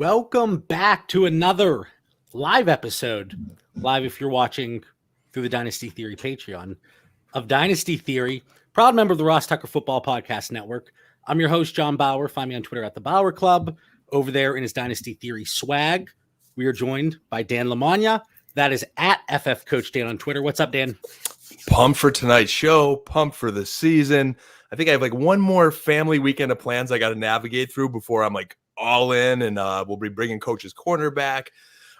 Welcome back to another live episode, live if you're watching through the Dynasty Theory Patreon, of Dynasty Theory, proud member of the Ross Tucker Football Podcast Network. I'm your host, John Bauer. Find me on Twitter at the Bauer Club. Over there in his Dynasty Theory swag, we are joined by Dan Lamagna. That is at FF Coach Dan on Twitter. What's up, Dan? Pumped for tonight's show, pumped for the season. I think I have one more family weekend of plans I got to navigate through before I'm all in, and we'll be bringing Coach's Corner back.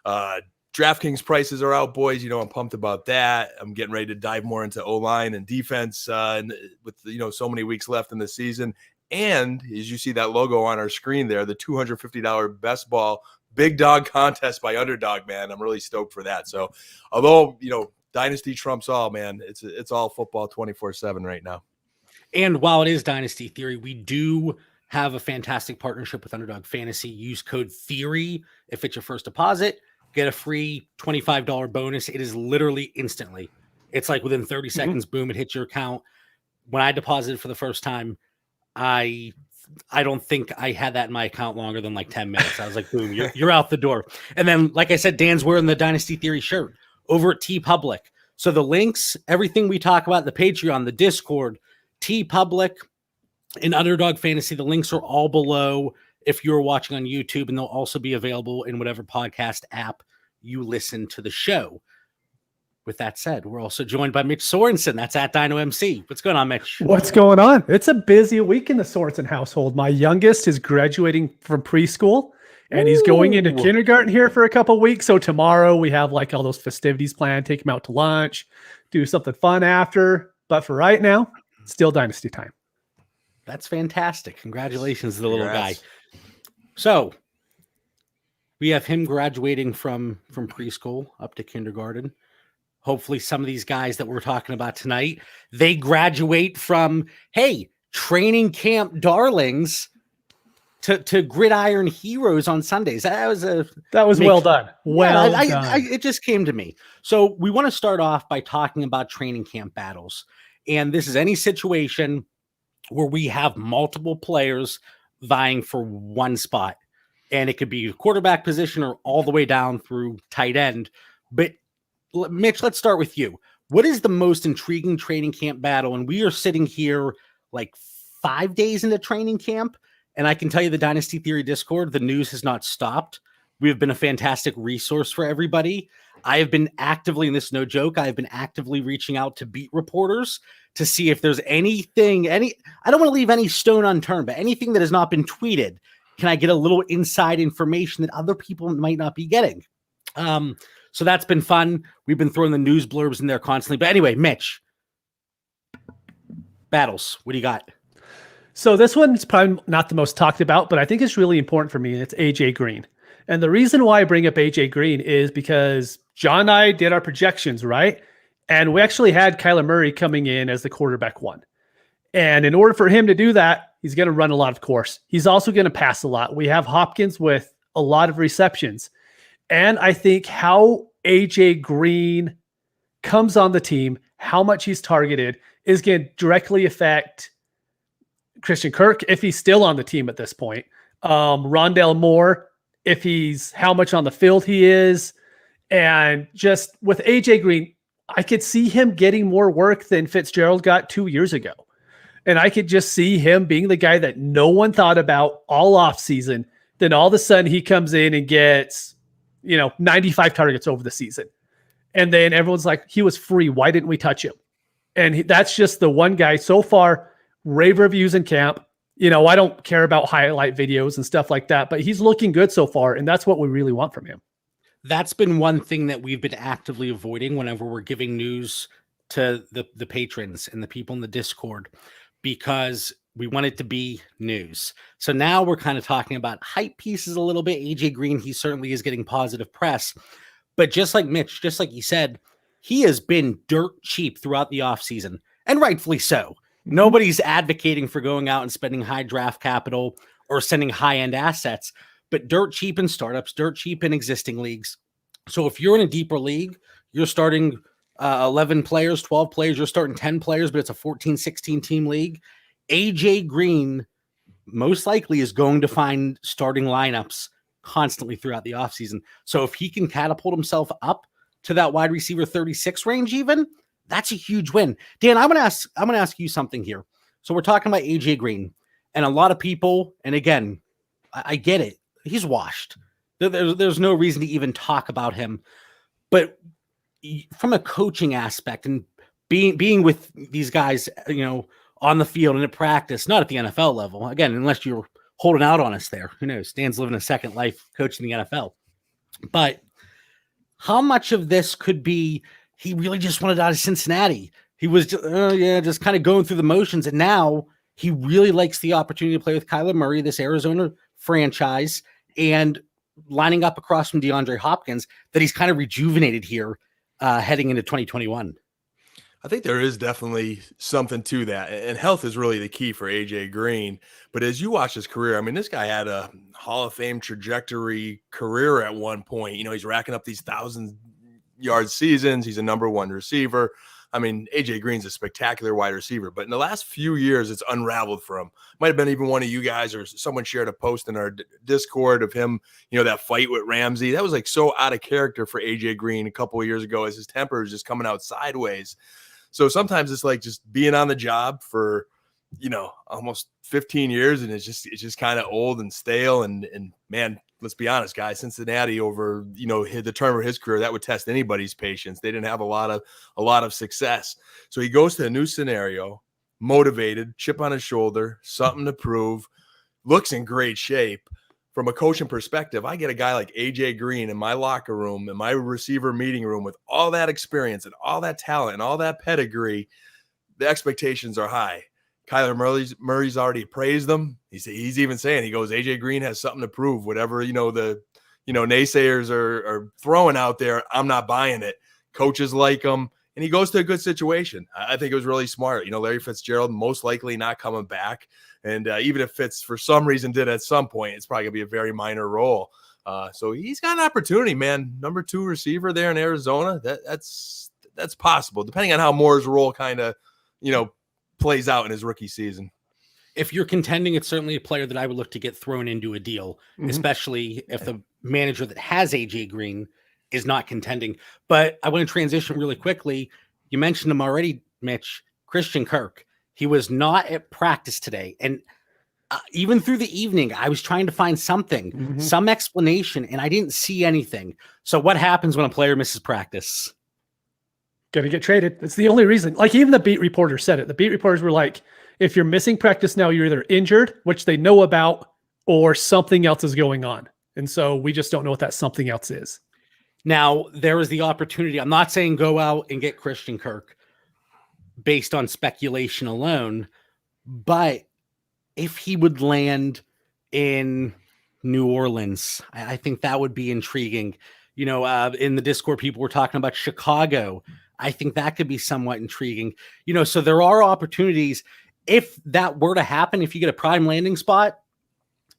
DraftKings prices are out, boys. I'm pumped about that. I'm getting ready to dive more into O-line and defense with so many weeks left in the season. And as you see that logo on our screen there, the $250 best ball big dog contest by Underdog, man. I'm really stoked for that. So although, Dynasty trumps all, man, it's all football 24/7 right now. And while it is Dynasty Theory, we do have a fantastic partnership with Underdog Fantasy. Use code THEORY if it's your first deposit. Get a free $25 bonus. It is literally instantly. It's within 30 seconds, boom, it hits your account. When I deposited for the first time, I don't think I had that in my account longer than 10 minutes. I was like, boom, you're out the door. And then, like I said, Dan's wearing the Dynasty Theory shirt over at TeePublic. So the links, everything we talk about, the Patreon, the Discord, TeePublic, and Underdog Fantasy, the links are all below if you're watching on YouTube, and they'll also be available in whatever podcast app you listen to the show. With that said, we're also joined by Mitch Sorensen. That's at Dino MC. What's going on, Mitch? What's going on? It's a busy week in the Sorensen household. My youngest is graduating from preschool, and he's going into kindergarten here for a couple of weeks. So tomorrow we have all those festivities planned, take him out to lunch, do something fun after. But for right now, still Dynasty time. That's fantastic. Congratulations to the little guy. So we have him graduating from preschool up to kindergarten. Hopefully some of these guys that we're talking about tonight, they graduate from, training camp darlings to gridiron heroes on Sundays. That was well done. Well done. It just came to me. So we want to start off by talking about training camp battles. And this is any situation where we have multiple players vying for one spot. And it could be quarterback position or all the way down through tight end. But Mitch, let's start with you. What is the most intriguing training camp battle? And we are sitting here 5 days into training camp. And I can tell you the Dynasty Theory Discord, the news has not stopped. We have been a fantastic resource for everybody. I have been actively, and this is no joke, I have been actively reaching out to beat reporters to see if there's anything, I don't want to leave any stone unturned, but anything that has not been tweeted, can I get a little inside information that other people might not be getting? So that's been fun. We've been throwing the news blurbs in there constantly. But anyway, Mitch, battles, what do you got? So this one's probably not the most talked about, but I think it's really important for me. It's AJ Green. And the reason why I bring up AJ Green is because John and I did our projections, right? And we actually had Kyler Murray coming in as the quarterback one. And in order for him to do that, he's going to run a lot of course. He's also going to pass a lot. We have Hopkins with a lot of receptions. And I think how AJ Green comes on the team, how much he's targeted, is going to directly affect Christian Kirk, if he's still on the team at this point. Rondale Moore, if he's how much on the field he is. And just with AJ Green, I could see him getting more work than Fitzgerald got 2 years ago. And I could just see him being the guy that no one thought about all offseason. Then all of a sudden he comes in and gets, 95 targets over the season. And then everyone's like, he was free. Why didn't we touch him? And that's just the one guy so far, rave reviews in camp. I don't care about highlight videos and stuff like that, but he's looking good so far. And that's what we really want from him. That's been one thing that we've been actively avoiding whenever we're giving news to the patrons and the people in the Discord, because we want it to be news. So now we're kind of talking about hype pieces a little bit. AJ Green, he certainly is getting positive press, but just like Mitch, just like you said, he has been dirt cheap throughout the offseason, and rightfully so. Nobody's advocating for going out and spending high draft capital or sending high-end assets, but dirt cheap in startups, dirt cheap in existing leagues. So if you're in a deeper league, you're starting 11 players, 12 players, you're starting 10 players, but it's a 14, 16 team league. AJ Green most likely is going to find starting lineups constantly throughout the offseason. So if he can catapult himself up to that wide receiver 36 range, even, that's a huge win. Dan, I'm gonna ask you something here. So we're talking about AJ Green, and a lot of people, and again, I get it, he's washed. There's no reason to even talk about him. But from a coaching aspect and being with these guys, on the field and at practice, not at the NFL level, again, unless you're holding out on us there, who knows? Dan's living a second life coaching the NFL. But how much of this could be he really just wanted out of Cincinnati? He was just kind of going through the motions, and now he really likes the opportunity to play with Kyler Murray, this Arizona franchise, and lining up across from DeAndre Hopkins, that he's kind of rejuvenated here heading into 2021. I think there is definitely something to that. And health is really the key for AJ Green. But as you watch his career, I mean, this guy had a Hall of Fame trajectory career at one point. He's racking up these 1,000-yard seasons. He's a number one receiver. I mean, AJ Green's a spectacular wide receiver, but in the last few years, it's unraveled for him. Might have been even one of you guys, or someone shared a post in our Discord of him, that fight with Ramsey. That was like so out of character for AJ Green a couple of years ago, as his temper is just coming out sideways. So sometimes it's like just being on the job for, almost 15 years, and it's just kind of old and stale. And man, let's be honest, guys, Cincinnati over, the term of his career, that would test anybody's patience. They didn't have a lot of success. So he goes to a new scenario, motivated, chip on his shoulder, something to prove, looks in great shape. From a coaching perspective, I get a guy like AJ Green in my locker room, in my receiver meeting room, with all that experience and all that talent and all that pedigree. The expectations are high. Kyler Murray's already praised them. He's even saying, he goes, AJ Green has something to prove. Whatever, the naysayers are throwing out there, I'm not buying it. Coaches like him, and he goes to a good situation. I think it was really smart. Larry Fitzgerald most likely not coming back. And even if Fitz for some reason did at some point, it's probably going to be a very minor role. So he's got an opportunity, man. Number 2 receiver there in Arizona. That's possible, depending on how Moore's role kind of, plays out in his rookie season. If you're contending, it's certainly a player that I would look to get thrown into a deal, especially if the manager that has AJ Green is not contending. But I want to transition really quickly. You mentioned him already, Mitch, Christian Kirk. He was not at practice today. And even through the evening, I was trying to find something, some explanation, and I didn't see anything. So what happens when a player misses practice? Going to get traded. That's the only reason. Like, even the beat reporters said it. The beat reporters were like, if you're missing practice now, you're either injured, which they know about, or something else is going on. And so we just don't know what that something else is. Now, there is the opportunity. I'm not saying go out and get Christian Kirk based on speculation alone, but if he would land in New Orleans, I think that would be intriguing. In the Discord, people were talking about Chicago. I think that could be somewhat intriguing. So there are opportunities. If that were to happen, if you get a prime landing spot,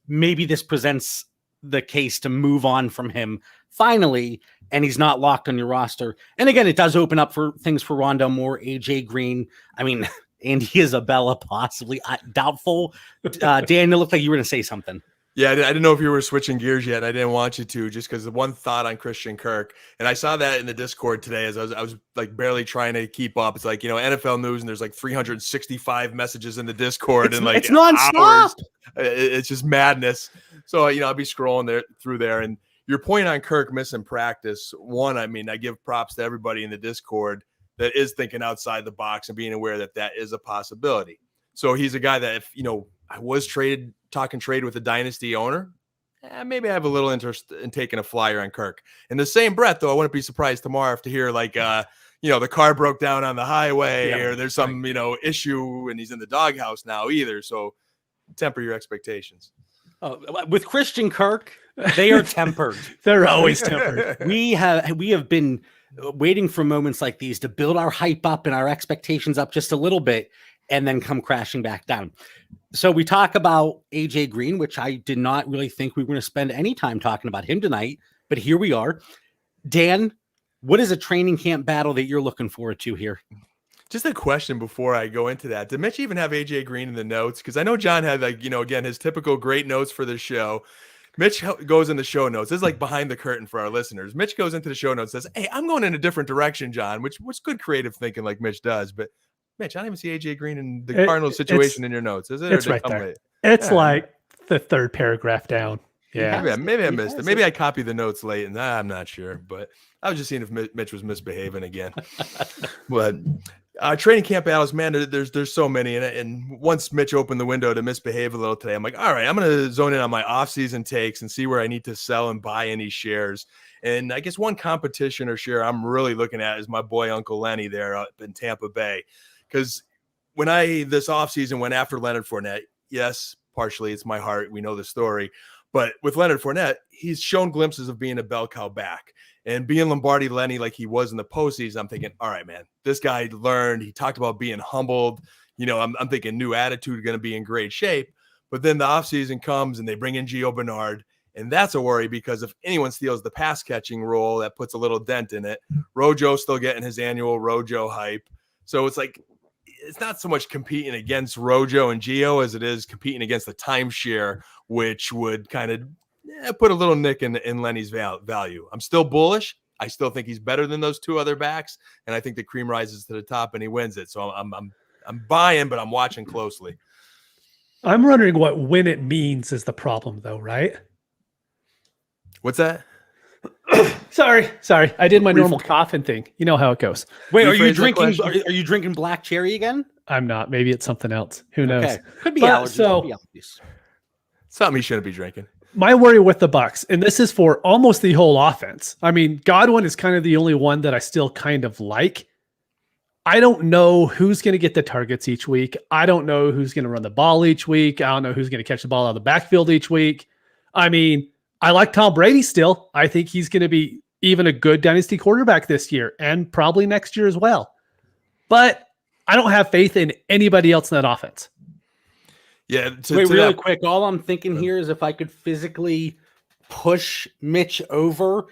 maybe this presents the case to move on from him finally, and he's not locked on your roster. And again, it does open up for things for Rondell Moore, AJ Green. I mean, Andy Isabella, possibly. Doubtful. Dan, it looked like you were going to say something. Yeah, I didn't know if you were switching gears yet. I didn't want you to, just because the one thought on Christian Kirk, and I saw that in the Discord today as I was like barely trying to keep up. It's like, NFL news, and there's like 365 messages in the Discord, and like it's nonstop. Hours. It's just madness. So I'll be scrolling through there, and your point on Kirk missing practice. One, I mean, I give props to everybody in the Discord that is thinking outside the box and being aware that is a possibility. So he's a guy that if I was talking trade with a dynasty owner, maybe I have a little interest in taking a flyer on Kirk. In the same breath, though, I wouldn't be surprised tomorrow to hear like, the car broke down on the highway, or there's some, issue and he's in the doghouse now either. So temper your expectations. With Christian Kirk, they are tempered. They're always tempered. We have been waiting for moments like these to build our hype up and our expectations up just a little bit, and then come crashing back down. So we talk about AJ Green, which I did not really think we were going to spend any time talking about him tonight, but here we are. Dan, what is a training camp battle that you're looking forward to here? Just a question before I go into that. Did Mitch even have AJ Green in the notes? Because I know John had again, his typical great notes for the show. Mitch goes in the show notes. This is like behind the curtain for our listeners. Mitch goes into the show notes and says, hey, I'm going in a different direction, John, which good creative thinking like Mitch does. But Mitch, I don't even see AJ Green and the Cardinals situation in your notes. Is it? It's right there. Late? It's like the third paragraph down. Yeah. Maybe I missed it. Maybe I copied the notes late and I'm not sure, but I was just seeing if Mitch was misbehaving again. But training camp battles, man, there's so many. And once Mitch opened the window to misbehave a little today, I'm like, all right, I'm going to zone in on my off-season takes and see where I need to sell and buy any shares. And I guess one competition or share I'm really looking at is my boy Uncle Lenny there up in Tampa Bay. Because when this offseason went after Leonard Fournette, yes, partially it's my heart. We know the story. But with Leonard Fournette, he's shown glimpses of being a bell cow back. And being Lombardi Lenny like he was in the postseason, I'm thinking, all right, man, this guy learned. He talked about being humbled. I'm thinking new attitude, going to be in great shape. But then the offseason comes and they bring in Gio Bernard. And that's a worry because if anyone steals the pass catching role, that puts a little dent in it. Rojo's still getting his annual Rojo hype. So it's like, it's not so much competing against Rojo and Gio as it is competing against the timeshare, which would kind of put a little nick in Lenny's value. I'm still bullish. I still think he's better than those two other backs, and I think the cream rises to the top and he wins it. So I'm buying, but I'm watching closely. I'm wondering what win it means is the problem, though, right? What's that? Sorry. I did my normal coughing thing. You know how it goes. Wait, are you drinking? Are you drinking black cherry again? I'm not. Maybe it's something else. Who knows? Okay. Could be allergies. Something he shouldn't be drinking. My worry with the Bucs, and this is for almost the whole offense. I mean, Godwin is kind of the only one that I still kind of like. I don't know who's going to get the targets each week. I don't know who's going to run the ball each week. I don't know who's going to catch the ball out of the backfield each week. I mean, I like Tom Brady still. I think he's going to be even a good dynasty quarterback this year and probably next year as well. But I don't have faith in anybody else in that offense. Yeah. Wait, really quick. All I'm thinking here is if I could physically push Mitch over,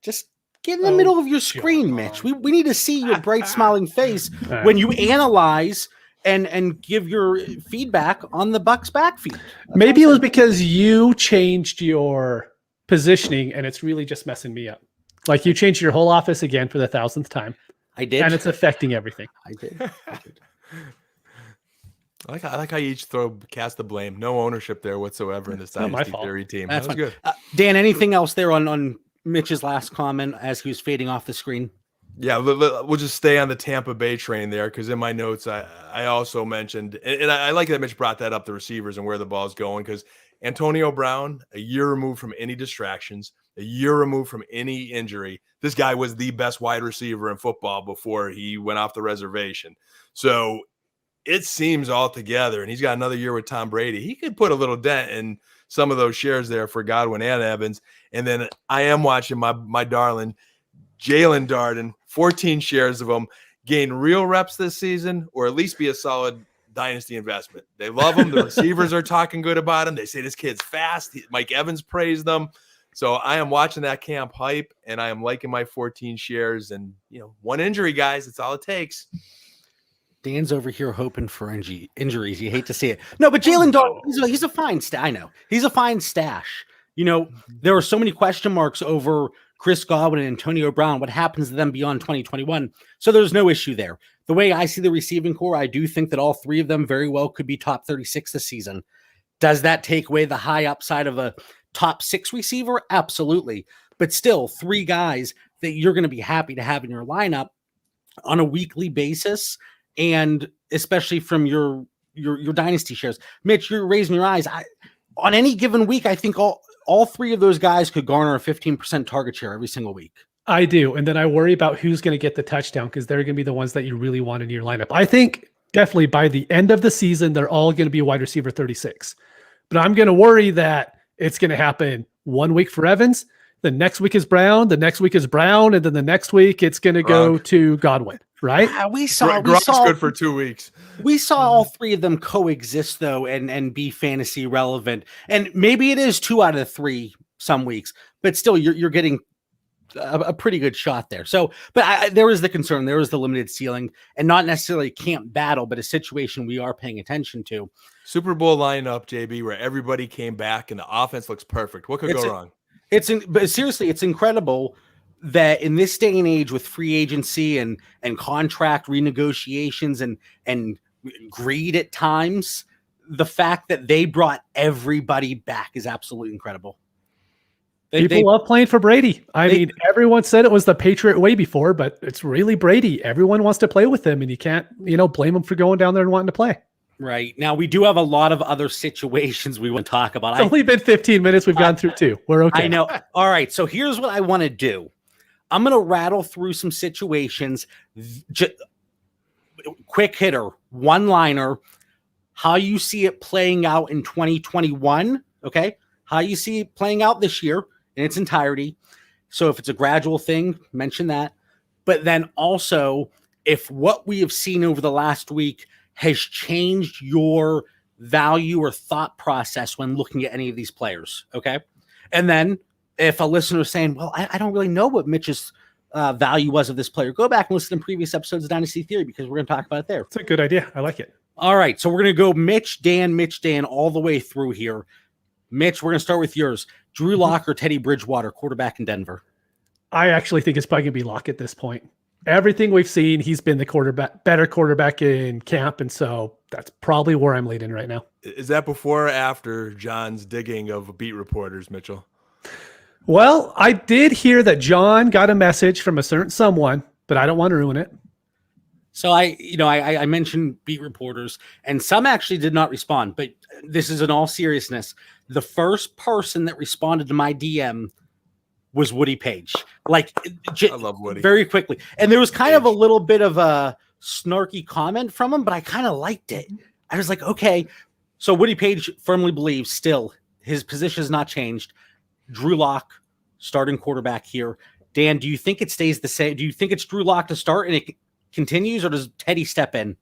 just get in the middle of your screen, Mitch. We need to see your bright, smiling face when you analyze and give your feedback on the Bucs backfield. Maybe it was because you changed your positioning and it's really just messing me up. Like you changed your whole office again for the 1,000th time. I did. And it's affecting everything. I did. I like how you each cast the blame. No ownership there whatsoever in this Dynasty Theory team. That's good. Dan, anything else there on Mitch's last comment as he was fading off the screen? Yeah, we'll just stay on the Tampa Bay train there because in my notes, I also mentioned, and I like that Mitch brought that up, the receivers and where the ball's going, because Antonio Brown, a year removed from any distractions, a year removed from any injury, this guy was the best wide receiver in football before he went off the reservation. So it seems all together, and he's got another year with Tom Brady. He could put a little dent in some of those shares there for Godwin and Evans. And then I am watching my darling Jalen Darden, 14 shares of them, gain real reps this season, or at least be a solid dynasty investment. They love him. The receivers are talking good about him. They say this kid's fast. Mike Evans praised them. So I am watching that camp hype, and I am liking my 14 shares. And, one injury, guys, that's all it takes. Dan's over here hoping for injuries. You hate to see it. No, but Jalen Darden, he's a fine stash. I know. He's a fine stash. There are so many question marks over Chris Godwin and Antonio Brown. What happens to them beyond 2021? So there's no issue there. The way I see the receiving core, I do think that all three of them very well could be top 36 this season. Does that take away the high upside of a top 6 receiver? Absolutely. But still, 3 guys that you're going to be happy to have in your lineup on a weekly basis, and especially from your dynasty shares. Mitch, you're raising your eyes. On any given week, I think all 3 of those guys could garner a 15% target share every single week. I do. And then I worry about who's going to get the touchdown because they're going to be the ones that you really want in your lineup. I think definitely by the end of the season, they're all going to be wide receiver 36. But I'm going to worry that it's going to happen 1 week for Evans. The next week is Brown. The next week is Brown. And then the next week it's going to go to Godwin, right? We saw good for 2 weeks. We saw all 3 of them coexist though and be fantasy relevant. And maybe it is 2 out of 3 some weeks, but still you're getting a pretty good shot there. So, but there is the concern. There is the limited ceiling, and not necessarily a camp battle, but a situation we are paying attention to. Super Bowl lineup, JB, where everybody came back and the offense looks perfect. What could go wrong? But seriously, it's incredible that in this day and age with free agency and contract renegotiations and greed at times, the fact that they brought everybody back is absolutely incredible. People love playing for Brady. I mean, everyone said it was the Patriot way before, but it's really Brady. Everyone wants to play with him, and you can't, blame them for going down there and wanting to play. Right. Now, we do have a lot of other situations we want to talk about. It's only been 15 minutes. We've gone through 2. We're okay. I know. All right. So here's what I want to do. I'm going to rattle through some situations. Quick hitter, one-liner, how you see it playing out in 2021, okay? How you see it playing out this year in its entirety. So if it's a gradual thing, mention that. But then also, if what we have seen over the last week has changed your value or thought process when looking at any of these players, okay? And then if a listener is saying, well, I don't really know what Mitch's value was of this player, go back and listen to previous episodes of Dynasty Theory because we're going to talk about it there. It's a good idea. I like it. All right, so we're going to go Mitch, Dan, all the way through here. Mitch, we're going to start with yours. Drew Lock or Teddy Bridgewater, quarterback in Denver? I actually think it's probably going to be Lock at this point. Everything we've seen, he's been the better quarterback in camp, and so that's probably where I'm leading right now. Is that before or after John's digging of beat reporters, Mitchell? Well, I did hear that John got a message from a certain someone, but I don't want to ruin it. So I mentioned beat reporters, and some actually did not respond, but this is in all seriousness. The first person that responded to my DM was Woody Page. I love Woody. Very quickly. And there was kind of a little bit of a snarky comment from him, but I kind of liked it. I was like, okay. So Woody Page firmly believes still his position has not changed. Drew Lock, starting quarterback here. Dan, do you think it stays the same? Do you think it's Drew Lock to start and it continues, or does Teddy step in?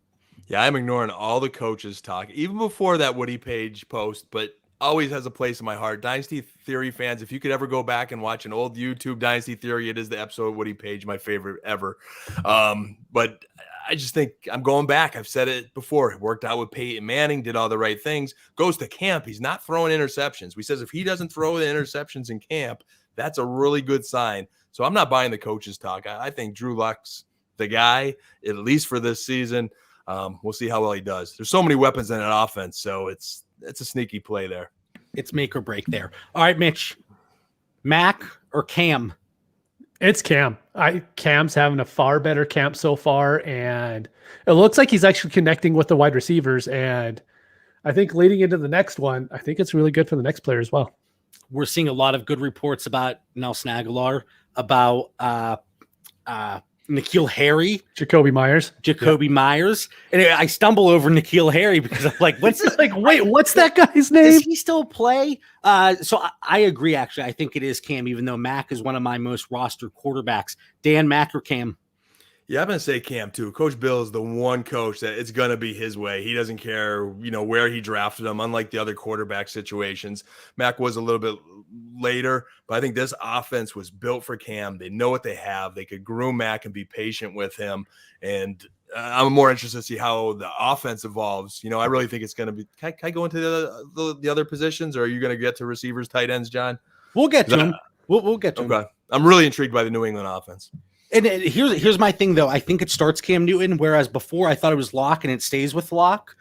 Yeah, I'm ignoring all the coaches talk, even before that Woody Page post, but always has a place in my heart. Dynasty Theory fans, if you could ever go back and watch an old YouTube Dynasty Theory, it is the episode of Woody Page, my favorite ever. But I just think I'm going back. I've said it before. It worked out with Peyton Manning, did all the right things, goes to camp. He's not throwing interceptions. We says if he doesn't throw the interceptions in camp, that's a really good sign. So I'm not buying the coaches talk. I think Drew Lock's the guy, at least for this season. We'll see how well he does. There's so many weapons in an offense, so it's a sneaky play there. It's make or break there. All right, Mitch, Mac or Cam? It's Cam. Cam's having a far better camp so far, and it looks like he's actually connecting with the wide receivers. And I think leading into the next one, I think it's really good for the next player as well. We're seeing a lot of good reports about Nelson Aguilar, about N'Keal Harry, Jacoby Myers, and I stumble over N'Keal Harry because I'm like, what's this? Like, wait, what's that guy's name? Does he still play? So I agree. Actually, I think it is Cam, even though Mac is one of my most rostered quarterbacks. Dan, Mac or Cam? Yeah, I'm going to say Cam too. Coach Bill is the one coach that it's going to be his way. He doesn't care, where he drafted him, unlike the other quarterback situations. Mac was a little bit later, but I think this offense was built for Cam. They know what they have. They could groom Mac and be patient with him. And I'm more interested to see how the offense evolves. I really think it's going to be – can I go into the other positions, or are you going to get to receivers, tight ends, John? We'll get to them. We'll get to them. Okay. I'm really intrigued by the New England offense. And here's my thing, though. I think it starts Cam Newton, whereas before I thought it was Lock and it stays with Lock.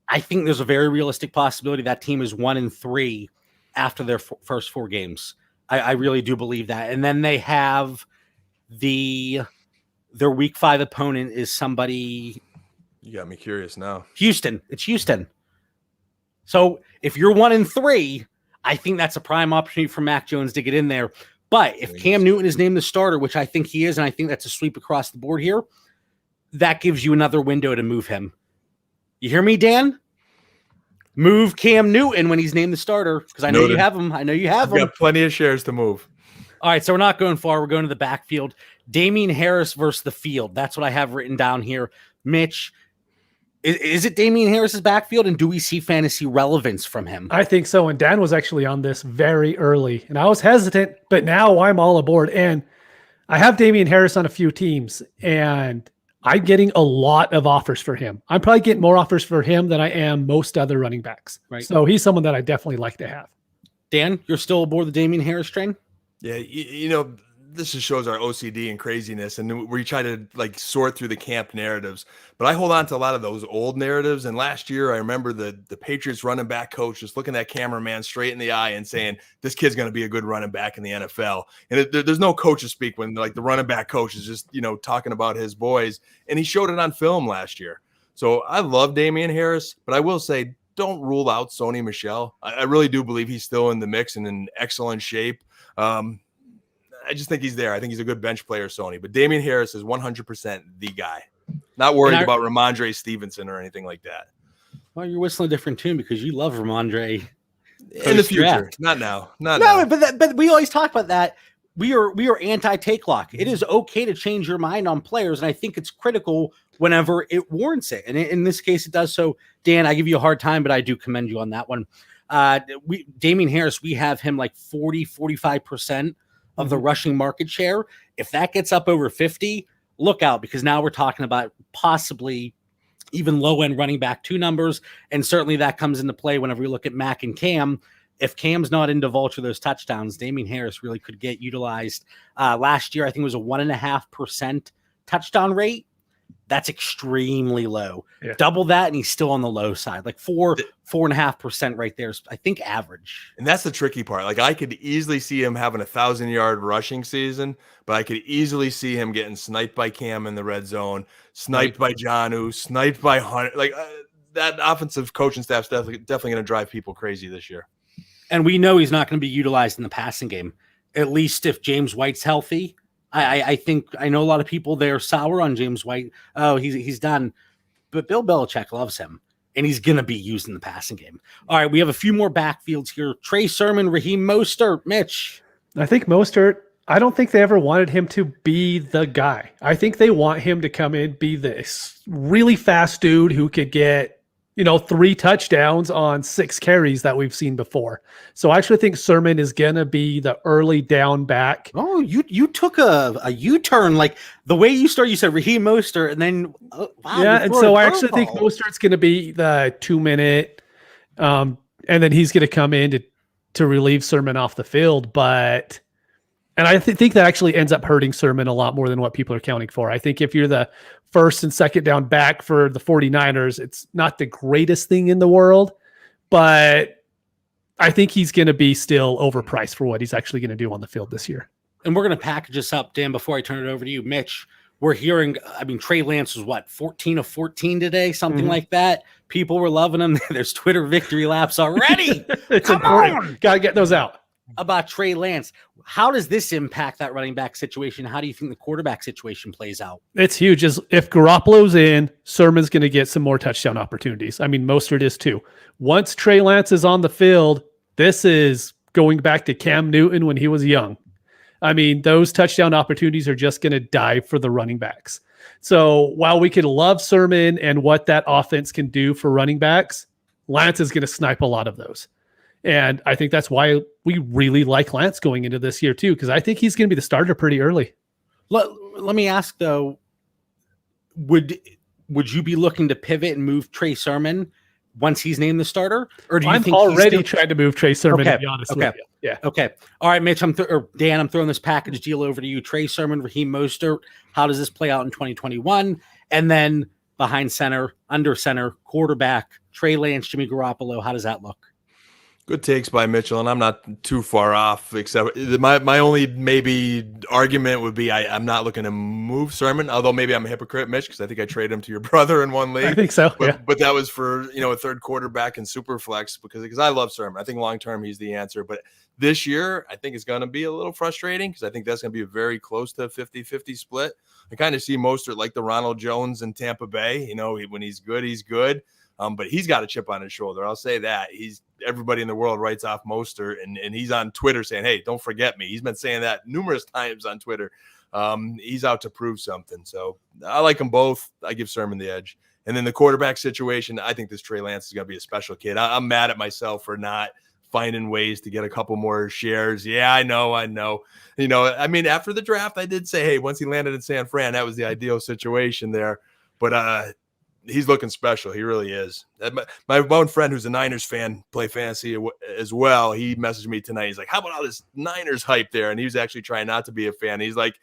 I think there's a very realistic possibility that team is 1-3 after their first 4 games. I really do believe that. And then they have their week 5 opponent is somebody. You got me curious now. Houston. It's Houston. So if you're 1-3, I think that's a prime opportunity for Mac Jones to get in there. But if Cam Newton is named the starter, which I think he is, and I think that's a sweep across the board here, that gives you another window to move him. You hear me, Dan? Move Cam Newton when he's named the starter, because I know you have him. I've got plenty of shares to move. All right, so we're not going far. We're going to the backfield. Damian Harris versus the field. That's what I have written down here. Mitch, Is it Damian Harris's backfield, and do we see fantasy relevance from him? I think so. And Dan was actually on this very early, and I was hesitant, but now I'm all aboard. And I have Damian Harris on a few teams, and I'm getting a lot of offers for him. I'm probably getting more offers for him than I am most other running backs. Right. So he's someone that I definitely like to have. Dan, you're still aboard the Damian Harris train? Yeah, you know, this just shows our OCD and craziness, and we try to like sort through the camp narratives. But I hold on to a lot of those old narratives. And last year, I remember the Patriots running back coach just looking that cameraman straight in the eye and saying, "This kid's going to be a good running back in the NFL." And there's no coaches speak when like the running back coach is just talking about his boys, and he showed it on film last year. So I love Damian Harris, but I will say, don't rule out Sony Michel. I really do believe he's still in the mix and in excellent shape. I just think he's there. I think he's a good bench player, Sony. But Damian Harris is 100% the guy. Not worried about Ramondre Stevenson or anything like that. Well, you're whistling a different tune because you love Ramondre in the future. Not now. Not no, now. But we always talk about that. We are anti-take lock. It is okay to change your mind on players, and I think it's critical whenever it warrants it. And in this case, it does. So, Dan, I give you a hard time, but I do commend you on that one. Damian Harris, we have him like 45% of the rushing market share. If that gets up over 50, look out, because now we're talking about possibly even low-end running back 2 numbers, and certainly that comes into play whenever we look at Mac and Cam. If Cam's not in to vulture those touchdowns, Damian Harris really could get utilized. Last year, I think it was a 1.5% touchdown rate. That's extremely low. Yeah. Double that, and he's still on the low side. Like 4.5% right there is, I think, average. And that's the tricky part. Like, I could easily see him having 1,000-yard rushing season, but I could easily see him getting sniped by Cam in the red zone, sniped by Jonnu, sniped by Hunter. Like, that offensive coaching staff's definitely going to drive people crazy this year. And we know he's not going to be utilized in the passing game, at least if James White's healthy. I think I know a lot of people they're sour on James White. Oh, he's done. But Bill Belichick loves him, and he's going to be used in the passing game. All right, we have a few more backfields here. Trey Sermon, Raheem Mostert, Mitch. I think Mostert, I don't think they ever wanted him to be the guy. I think they want him to come in, be this really fast dude who could get 3 touchdowns on 6 carries that we've seen before. So I actually think Sermon is going to be the early down back. Oh, you took a U-turn. Like the way you started, you said Raheem Mostert, and then wow. Yeah, and so I actually think Mostert's going to be the 2-minute, and then he's going to come in to relieve Sermon off the field. And I think that actually ends up hurting Sermon a lot more than what people are counting for. I think if you're the first and second down back for the 49ers, it's not the greatest thing in the world, but I think he's going to be still overpriced for what he's actually going to do on the field this year. And we're going to package this up, Dan, before I turn it over to you, Mitch. We're hearing, Trey Lance was 14 of 14 today, something like that. People were loving him. There's Twitter victory laps already. It's important. Got to get those out. About Trey Lance. How does this impact that running back situation? How do you think the quarterback situation plays out? It's huge. If Garoppolo's in, Sermon's going to get some more touchdown opportunities. Mostert is too. Once Trey Lance is on the field, this is going back to Cam Newton when he was young. Those touchdown opportunities are just going to die for the running backs. So while we can love Sermon and what that offense can do for running backs, Lance is going to snipe a lot of those. And I think that's why we really like Lance going into this year too, because I think he's going to be the starter pretty early. Let me ask though, would you be looking to pivot and move Trey Sermon once he's named the starter, or do you think already trying to move Trey Sermon? Okay. To be honest with you. Yeah. Okay. All right, Mitch. Dan, I'm throwing this package deal over to you. Trey Sermon, Raheem Mostert. How does this play out in 2021? And then behind center, under center, quarterback, Trey Lance, Jimmy Garoppolo. How does that look? Good takes by Mitchell, and I'm not too far off. Except my only maybe argument would be I'm not looking to move Sermon, although maybe I'm a hypocrite, Mitch, because I think I traded him to your brother in one league. I think so. But that was for a third quarterback in Superflex because I love Sermon. I think long term he's the answer. But this year I think it's going to be a little frustrating because I think that's going to be a very close to 50-50 split. I kind of see Mostert like the Ronald Jones in Tampa Bay. When he's good, he's good. But he's got a chip on his shoulder. I'll say that. Everybody in the world writes off Mostert, and he's on Twitter saying, "Hey, don't forget me." He's been saying that numerous times on Twitter. He's out to prove something. So I like them both. I give Sermon the edge. And then the quarterback situation, I think this Trey Lance is going to be a special kid. I'm mad at myself for not finding ways to get a couple more shares. Yeah, I know. I mean, after the draft, I did say, hey, once he landed in San Fran, that was the ideal situation there. But he's looking special. He really is. My one friend who's a Niners fan, play fantasy as well. He messaged me tonight. He's like, how about all this Niners hype there? And he was actually trying not to be a fan. He's like,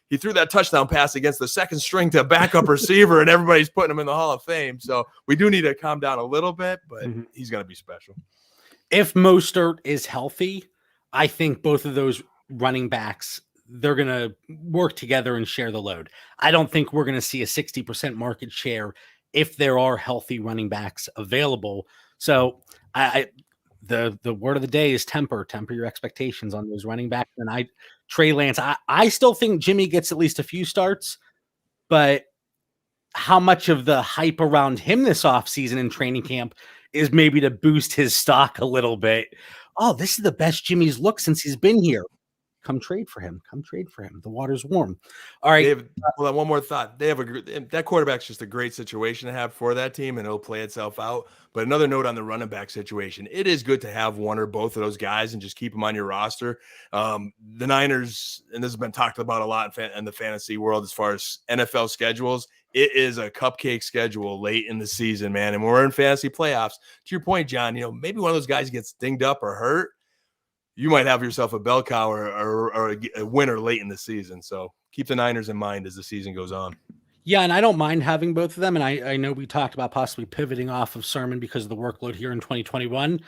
he threw that touchdown pass against the second string to a backup receiver, and everybody's putting him in the Hall of Fame. So we do need to calm down a little bit, but he's going to be special. If Mostert is healthy, I think both of those running backs, they're going to work together and share the load. I don't think we're going to see a 60% market share if there are healthy running backs available. So the word of the day is temper your expectations on those running backs. And Trey Lance, I still think Jimmy gets at least a few starts, but how much of the hype around him this offseason in training camp is maybe to boost his stock a little bit. Oh, this is the best Jimmy's looked since he's been here. Come trade for him. The water's warm. All right. Well, one more thought. That quarterback's just a great situation to have for that team, and it'll play itself out. But another note on the running back situation, it is good to have one or both of those guys and just keep them on your roster. The Niners, and this has been talked about a lot in the fantasy world as far as NFL schedules, it is a cupcake schedule late in the season, man. And when we're in fantasy playoffs, to your point, John, maybe one of those guys gets dinged up or hurt, you might have yourself a bell cow or a winner late in the season. So keep the Niners in mind as the season goes on. Yeah, and I don't mind having both of them. And I know we talked about possibly pivoting off of Sermon because of the workload here in 2021.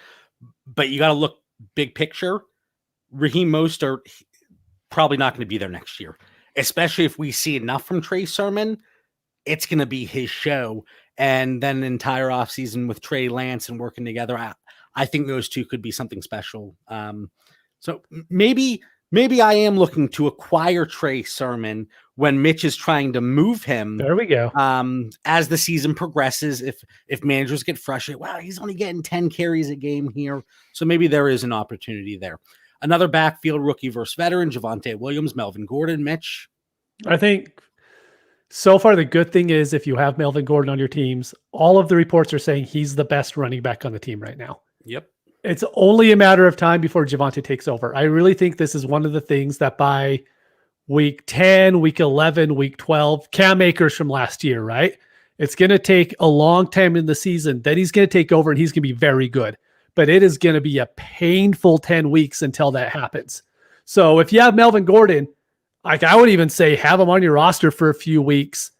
But you got to look big picture. Raheem Mostert probably not going to be there next year, especially if we see enough from Trey Sermon. It's going to be his show. And then an entire offseason with Trey Lance and working together, I think those two could be something special. So maybe I am looking to acquire Trey Sermon when Mitch is trying to move him. There we go. As the season progresses, if managers get frustrated, wow, he's only getting 10 carries a game here. So maybe there is an opportunity there. Another backfield rookie versus veteran, Javonte Williams, Melvin Gordon, Mitch. I think so far the good thing is if you have Melvin Gordon on your teams, all of the reports are saying he's the best running back on the team right now. Yep. It's only a matter of time before Javonte takes over. I really think this is one of the things that by week 10, week 11, week 12, Cam Akers from last year, right? It's going to take a long time in the season. Then he's going to take over and he's going to be very good. But it is going to be a painful 10 weeks until that happens. So if you have Melvin Gordon, like I would even say have him on your roster for a few weeks,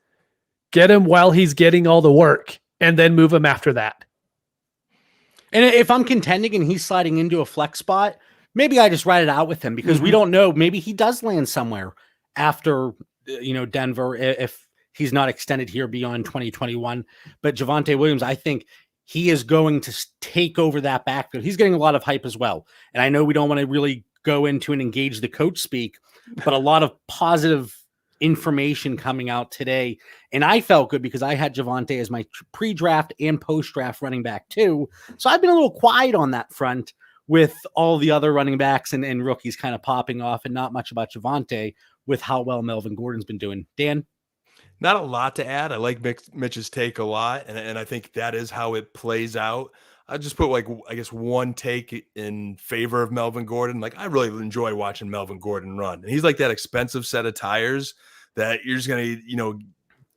get him while he's getting all the work, and then move him after that. And if I'm contending and he's sliding into a flex spot, maybe I just ride it out with him because we don't know. Maybe he does land somewhere after, Denver if he's not extended here beyond 2021. But Javonte Williams, I think he is going to take over that backfield. He's getting a lot of hype as well. And I know we don't want to really go into and engage the coach speak, but a lot of positive information coming out today. And I felt good because I had Javonte as my pre-draft and post-draft running back too. So I've been a little quiet on that front with all the other running backs and rookies kind of popping off and not much about Javonte with how well Melvin Gordon's been doing. Dan? Not a lot to add. I like Mitch's take a lot, and I think that is how it plays out. I just put one take in favor of Melvin Gordon. Like I really enjoy watching Melvin Gordon run. And he's like that expensive set of tires that you're just going to,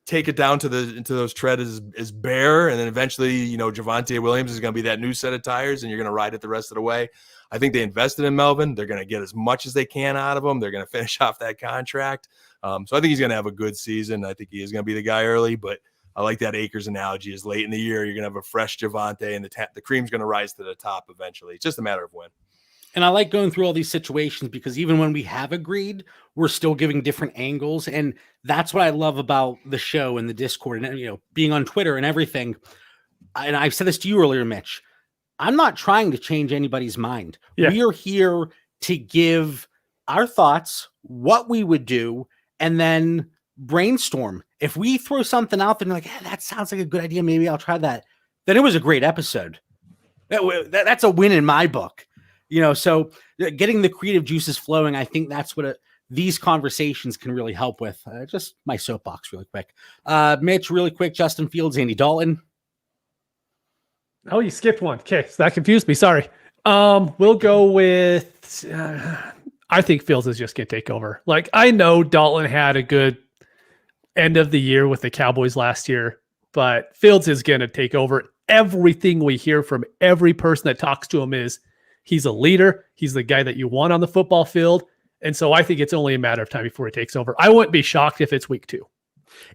take it down into those treads is bare. And then eventually, Javonte Williams is going to be that new set of tires and you're going to ride it the rest of the way. I think they invested in Melvin. They're going to get as much as they can out of him. They're going to finish off that contract. So I think he's going to have a good season. I think he is going to be the guy early, but I like that Akers analogy is late in the year. You're going to have a fresh Javonte and the cream's going to rise to the top eventually. It's just a matter of when. And I like going through all these situations because even when we have agreed, we're still giving different angles. And that's what I love about the show and the Discord and, being on Twitter and everything. And I've said this to you earlier, Mitch, I'm not trying to change anybody's mind. Yeah. We are here to give our thoughts, what we would do, and then brainstorm. If we throw something out there and like, hey, that sounds like a good idea, maybe I'll try that, then it was a great episode. That's a win in my book. So getting the creative juices flowing, I think that's what these conversations can really help with. Just my soapbox really quick. Mitch, really quick, Justin Fields, Andy Dalton. Oh, you skipped one. Okay, so that confused me. Sorry. We'll go with. I think Fields is just gonna take over. Like, I know Dalton had a good end of the year with the Cowboys last year, but Fields is gonna take over. Everything we hear from every person that talks to him is he's a leader. He's the guy that you want on the football field, and so I think it's only a matter of time before he takes over. I wouldn't be shocked if it's week 2.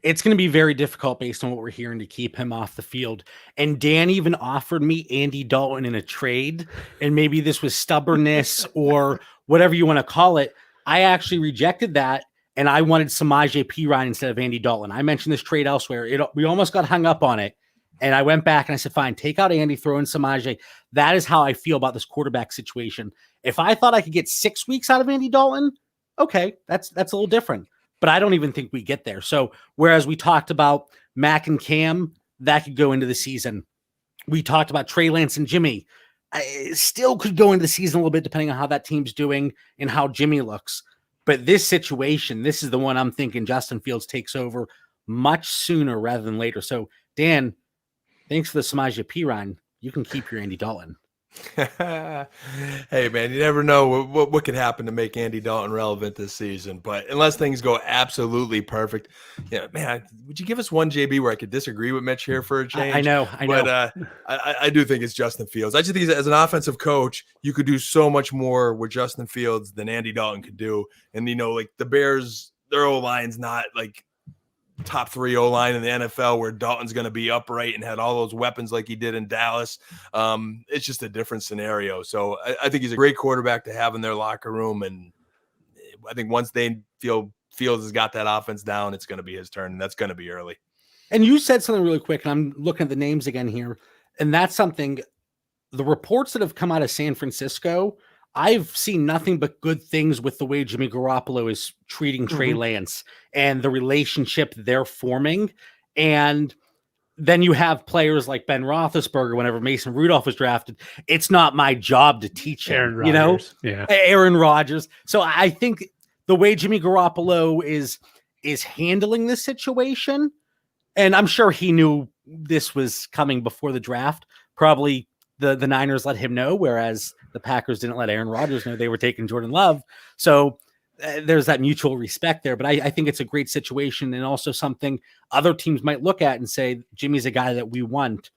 It's going to be very difficult based on what we're hearing to keep him off the field. And Dan even offered me Andy Dalton in a trade. And maybe this was stubbornness or whatever you want to call it. I actually rejected that. And I wanted Samaje Perine instead of Andy Dalton. I mentioned this trade elsewhere. We almost got hung up on it. And I went back and I said, fine, take out Andy, throw in Samaje. That is how I feel about this quarterback situation. If I thought I could get 6 weeks out of Andy Dalton, okay, that's a little different. But I don't even think we get there. So whereas we talked about Mac and Cam, that could go into the season. We talked about Trey Lance and Jimmy. It still could go into the season a little bit depending on how that team's doing and how Jimmy looks. But this situation, this is the one I'm thinking Justin Fields takes over much sooner rather than later. So, Dan, thanks for the Samaje Perine. You can keep your Andy Dalton. Hey, man, you never know what could happen to make Andy Dalton relevant this season. But unless things go absolutely perfect, yeah, man, would you give us one JB where I could disagree with Mitch here for a change? I know. But I do think it's Justin Fields. I just think as an offensive coach, you could do so much more with Justin Fields than Andy Dalton could do. And, like the Bears, their O-line's not like top 3 O-line in the NFL where Dalton's going to be upright and had all those weapons like he did in Dallas. It's just a different scenario. So I think he's a great quarterback to have in their locker room. And I think once they feel Fields has got that offense down, it's going to be his turn, and that's going to be early. And you said something really quick, and I'm looking at the names again here. And that's something, the reports that have come out of San Francisco, I've seen nothing but good things with the way Jimmy Garoppolo is treating Trey Lance and the relationship they're forming. And then you have players like Ben Roethlisberger, whenever Mason Rudolph was drafted, it's not my job to teach him, Aaron Rodgers. So I think the way Jimmy Garoppolo is handling this situation, and I'm sure he knew this was coming before the draft, probably the Niners let him know, whereas the Packers didn't let Aaron Rodgers know they were taking Jordan Love. So there's that mutual respect there. But I think it's a great situation and also something other teams might look at and say, Jimmy's a guy that we want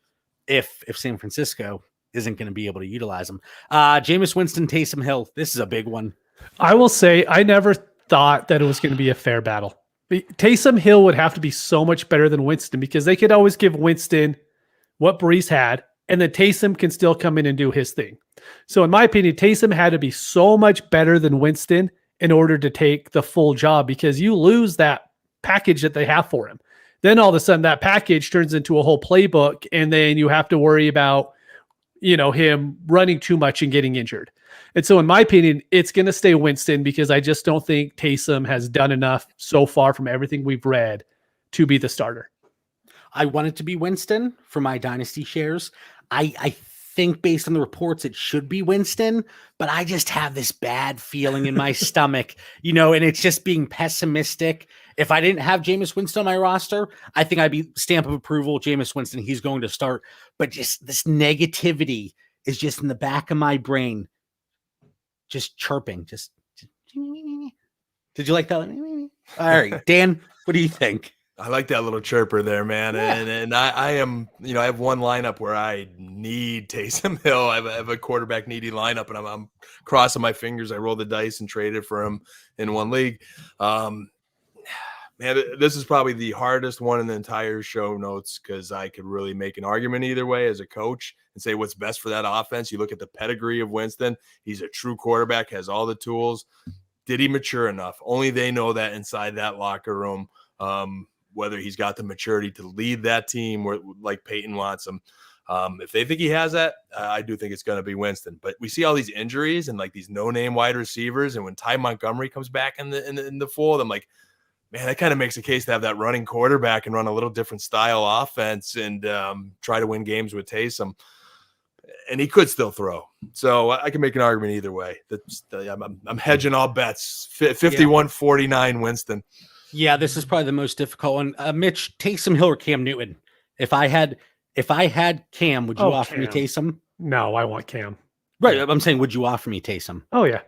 if San Francisco isn't going to be able to utilize him. Jameis Winston, Taysom Hill. This is a big one. I will say I never thought that it was going to be a fair battle. Taysom Hill would have to be so much better than Winston because they could always give Winston what Brees had, and then Taysom can still come in and do his thing. So in my opinion, Taysom had to be so much better than Winston in order to take the full job because you lose that package that they have for him. Then all of a sudden that package turns into a whole playbook, and then you have to worry about, him running too much and getting injured. And so in my opinion, it's going to stay Winston because I just don't think Taysom has done enough so far from everything we've read to be the starter. I want it to be Winston for my dynasty shares. I think based on the reports, it should be Winston, but I just have this bad feeling in my stomach, and it's just being pessimistic. If I didn't have Jameis Winston on my roster, I think I'd be stamp of approval. Jameis Winston, he's going to start, but just this negativity is just in the back of my brain, just chirping. Just did you like that? All right, Dan, what do you think? I like that little chirper there, man. Yeah. And I am, I have one lineup where I need Taysom Hill. I have a quarterback needy lineup, and I'm crossing my fingers. I rolled the dice and traded for him in one league. Man, this is probably the hardest one in the entire show notes because I could really make an argument either way as a coach and say what's best for that offense. You look at the pedigree of Winston. He's a true quarterback, has all the tools. Did he mature enough? Only they know that inside that locker room. Whether he's got the maturity to lead that team or like Peyton wants him. If they think he has that, I do think it's going to be Winston. But we see all these injuries and like these no-name wide receivers. And when Ty Montgomery comes back in the fold, I'm like, man, that kind of makes a case to have that running quarterback and run a little different style offense and try to win games with Taysom. and he could still throw. So I can make an argument either way. I'm hedging all bets. 51-49 Winston. Yeah, this is probably the most difficult one. Mitch, Taysom Hill or Cam Newton? If I had Cam, would you offer me Taysom? No, I want Cam. Right, I'm saying, would you offer me Taysom? Oh yeah,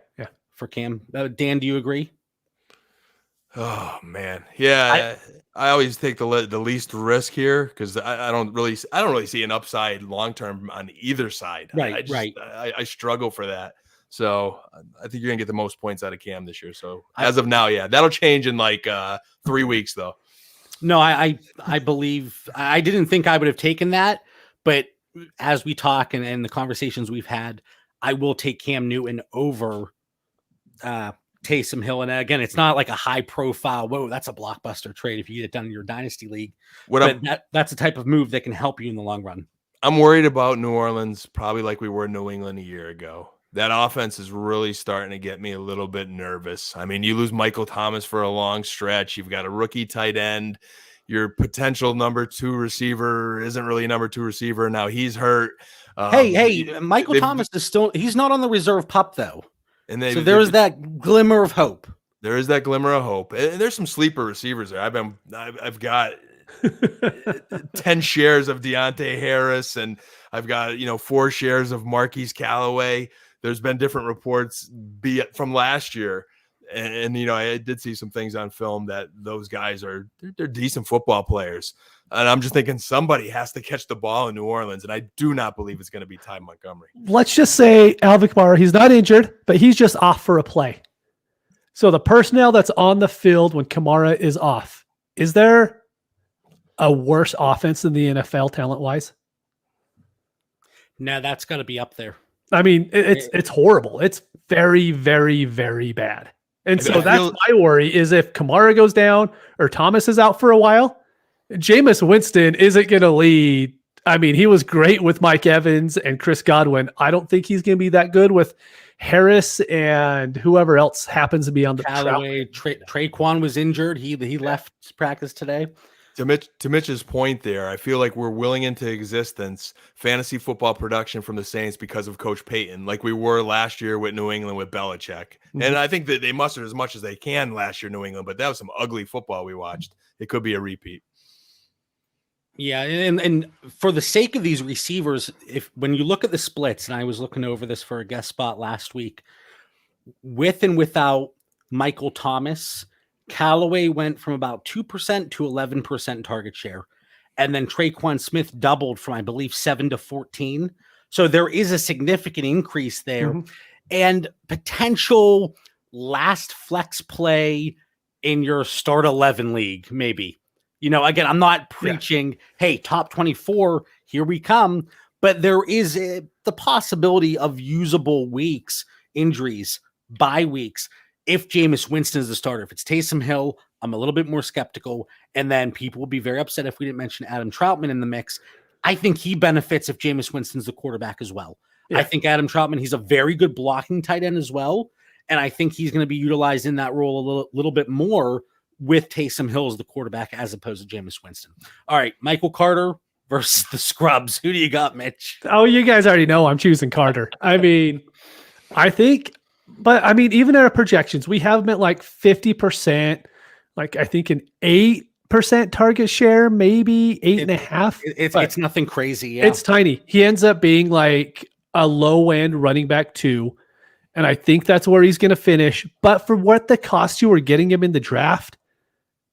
for Cam. Dan, do you agree? Oh man, yeah. I always take the least risk here because I don't really see an upside long term on either side. Right, I struggle for that. So I think you're gonna get the most points out of Cam this year. So as of now, yeah, that'll change in like 3 weeks though. No, I believe I didn't think I would have taken that, but as we talk and the conversations we've had, I will take Cam Newton over Taysom Hill. And again, it's not like a high profile, whoa, that's a blockbuster trade if you get it done in your dynasty league. That's the type of move that can help you in the long run. I'm worried about New Orleans, probably like we were in New England a year ago. That offense is really starting to get me a little bit nervous. I mean, you lose Michael Thomas for a long stretch. You've got a rookie tight end. Your potential number 2 receiver isn't really a number 2 receiver. Now he's hurt. Michael Thomas he's not on the reserve pup though. And so there's that glimmer of hope. There is that glimmer of hope. And there's some sleeper receivers there. I've got 10 shares of Deontay Harris, and I've got 4 shares of Marquise Callaway. There's been different reports from last year. And I did see some things on film that those guys they're decent football players. And I'm just thinking somebody has to catch the ball in New Orleans. And I do not believe it's going to be Ty Montgomery. Let's just say Alvin Kamara, he's not injured, but he's just off for a play. So the personnel that's on the field when Kamara is off, is there a worse offense in the NFL talent-wise? No, that's got to be up there. I mean, it's horrible. It's very, very, very bad. And so that's my worry is if Kamara goes down or Thomas is out for a while, Jameis Winston isn't going to lead. I mean, he was great with Mike Evans and Chris Godwin. I don't think he's going to be that good with Harris and whoever else happens to be on the Callaway. Traquan was injured. He left practice today. To Mitch's point there, I feel like we're willing into existence fantasy football production from the Saints because of Coach Payton, like we were last year with New England with Belichick. Mm-hmm. And I think that they mustered as much as they can last year, New England, but that was some ugly football we watched. It could be a repeat. Yeah, and for the sake of these receivers, when you look at the splits, and I was looking over this for a guest spot last week, with and without Michael Thomas, Callaway went from about 2% to 11% target share. And then Traquan Smith doubled from, I believe, 7 to 14. So there is a significant increase there. Mm-hmm. And potential last flex play in your start 11 league, maybe. Again, I'm not preaching, hey, top 24, here we come. But there is the possibility of usable weeks, injuries, bye weeks. If Jameis Winston is the starter, if it's Taysom Hill, I'm a little bit more skeptical. And then people will be very upset if we didn't mention Adam Troutman in the mix. I think he benefits if Jameis Winston's the quarterback as well. Yeah. I think Adam Troutman, he's a very good blocking tight end as well. And I think he's going to be utilized in that role a little bit more with Taysom Hill as the quarterback as opposed to Jameis Winston. All right, Michael Carter versus the Scrubs. Who do you got, Mitch? Oh, you guys already know I'm choosing Carter. I mean, even in our projections, we have him at like 50%, like I think an 8% target share, maybe 8.5. It's nothing crazy. Yeah. It's tiny. He ends up being like a low end running back 2. And I think that's where he's going to finish. But for what the cost you were getting him in the draft,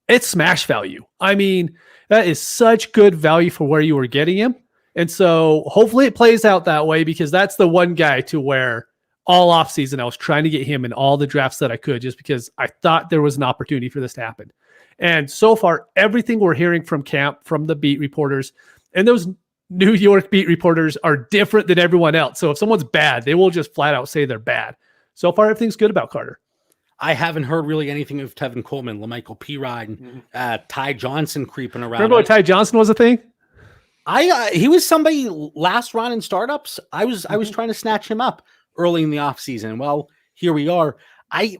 it's smash value. I mean, that is such good value for where you were getting him. And so hopefully it plays out that way because that's the one guy to where all offseason I was trying to get him in all the drafts that I could just because I thought there was an opportunity for this to happen. And so far, everything we're hearing from camp, from the beat reporters, and those New York beat reporters are different than everyone else. So if someone's bad, they will just flat out say they're bad. So far, everything's good about Carter. I haven't heard really anything of Tevin Coleman, LaMichael Pirine, Ty Johnson creeping around. Remember when Ty Johnson was a thing? He was somebody last round in startups. I was trying to snatch him up early in the offseason. Well, here we are. I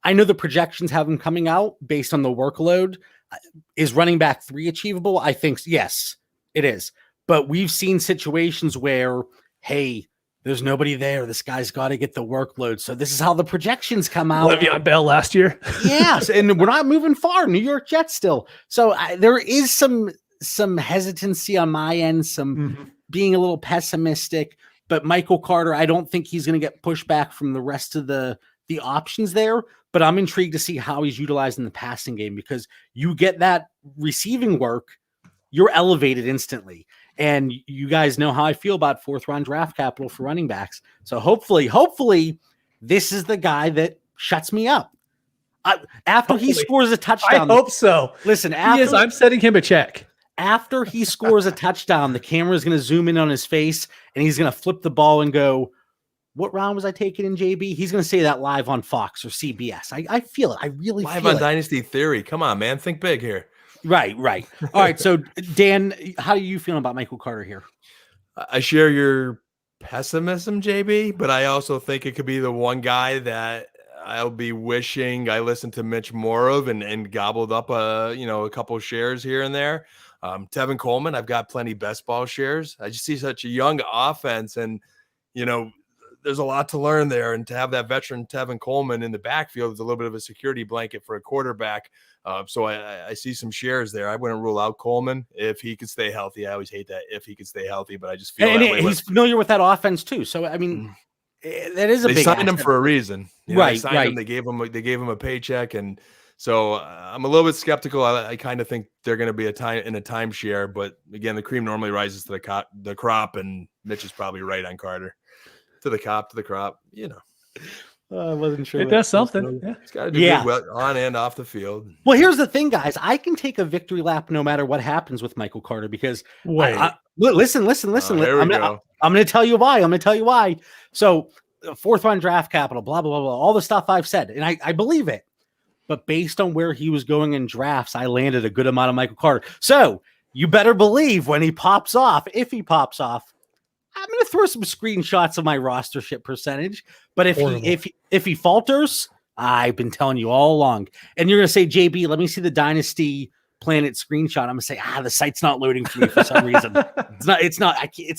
know the projections have him coming out based on the workload. Is running back 3 achievable? I think yes, it is. But we've seen situations where hey, there's nobody there. This guy's got to get the workload. So this is how the projections come out. Le'Veon Bell last year. Yes, and we're not moving far. New York Jets still. So there is some hesitancy on my end, some being a little pessimistic. But Michael Carter, I don't think he's going to get pushback from the rest of the options there. But I'm intrigued to see how he's utilized in the passing game, because you get that receiving work, you're elevated instantly. And you guys know how I feel about 4th round draft capital for running backs. So hopefully this is the guy that shuts me up. After he scores a touchdown. I hope so. Listen, I'm sending him a check. After he scores a touchdown, the camera is going to zoom in on his face and he's going to flip the ball and go, what round was I taking in, JB? He's going to say that live on Fox or CBS. I feel it. I really live feel it. on Dynasty Theory. Come on, man. Think big here. Right. All right. So, Dan, how are you feeling about Michael Carter here? I share your pessimism, JB, but I also think it could be the one guy that I'll be wishing I listened to Mitch more of and gobbled up a couple of shares here and there. Tevin Coleman, I've got plenty best ball shares. I just see such a young offense, and there's a lot to learn there. And to have that veteran Tevin Coleman in the backfield is a little bit of a security blanket for a quarterback. So I see some shares there. I wouldn't rule out Coleman if he could stay healthy. I always hate that if he could stay healthy, but I just feel and he's familiar with that offense too. So I mean, that is a big. They signed him for a reason, right? They signed him. They gave him a paycheck, and so I'm a little bit skeptical. I kind of think they're going to be in a timeshare, but again, the cream normally rises to the crop, and Mitch is probably right on Carter. To the crop, I wasn't sure. It does something. Yeah. It's got to do good on and off the field. Well, here's the thing, guys. I can take a victory lap no matter what happens with Michael Carter, because listen. There we go. I'm going to tell you why. So 4th round draft capital, blah, blah, blah, blah, all the stuff I've said. And I believe it. But based on where he was going in drafts, I landed a good amount of Michael Carter. So you better believe when he pops off, if he pops off, I'm going to throw some screenshots of my rostership percentage. But if he falters, I've been telling you all along. And you're going to say, JB, let me see the Dynasty Planet screenshot. I'm going to say, the site's not loading for me for some reason. It's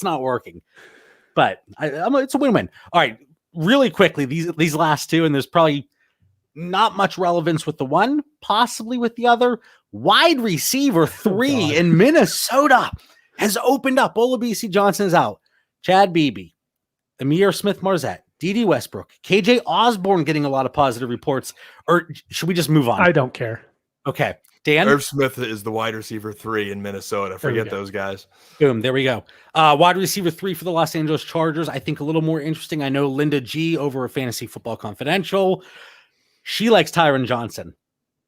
not working. But it's a win-win. All right, really quickly, these last two, and there's probably not much relevance with the one, possibly with the other. Wide receiver 3 in Minnesota has opened up. Olabisi Johnson is out. Chad Beebe, Amir Smith-Marzette, D.D. Westbrook, KJ Osborne getting a lot of positive reports. Or should we just move on? I don't care. Okay. Dan? Irv Smith is the wide receiver 3 in Minnesota. Forget those guys. Boom. There we go. Wide receiver 3 for the Los Angeles Chargers. I think a little more interesting. I know Linda G over at Fantasy Football Confidential. She likes Tyron Johnson.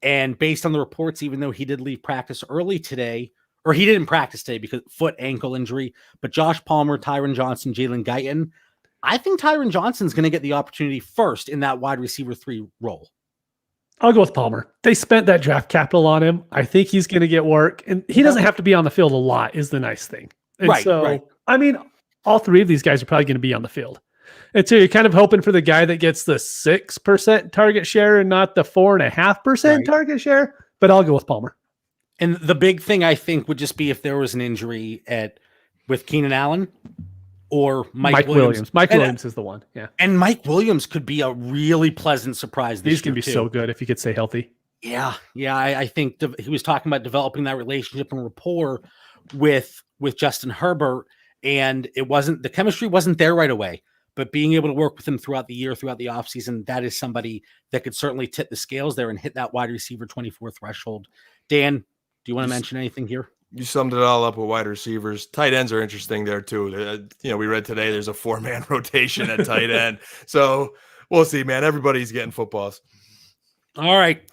And based on the reports, even though he did leave practice early today, or he didn't practice today because foot ankle injury, but Josh Palmer, Tyron Johnson, Jalen Guyton, I think Tyron Johnson's going to get the opportunity first in that wide receiver 3 role. I'll go with Palmer. They spent that draft capital on him. I think he's going to get work, and he doesn't have to be on the field a lot is the nice thing. And right. I mean, all 3 of these guys are probably going to be on the field. And so you're kind of hoping for the guy that gets the 6% target share and not the 4.5% target share, but I'll go with Palmer. And the big thing, I think, would just be if there was an injury with Keenan Allen or Mike Williams. Mike Williams is the one. Yeah. And Mike Williams could be a really pleasant surprise this year. He's going to be so good if he could stay healthy. Yeah. I think he was talking about developing that relationship and rapport with Justin Herbert, and the chemistry wasn't there right away. But being able to work with him throughout the year, throughout the offseason, that is somebody that could certainly tip the scales there and hit that wide receiver 24 threshold. Dan, do you want to mention anything here? You summed it all up with wide receivers. Tight ends are interesting there too. We read today there's a 4-man rotation at tight end. So we'll see, man. Everybody's getting footballs. All right.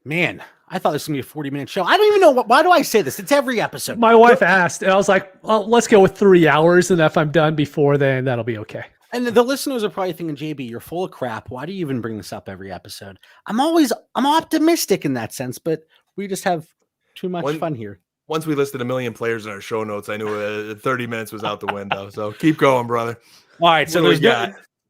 Man, I thought this was going to be a 40-minute show. I don't even know. Why do I say this? It's every episode. My wife asked, and I was like, well, let's go with 3 hours, and if I'm done before then, that'll be okay. And the listeners are probably thinking, JB, you're full of crap. Why do you even bring this up every episode? I'm optimistic in that sense, but we just have too much fun here. Once we listed 1 million players in our show notes, I knew 30 minutes was out the window. So keep going, brother. All right. So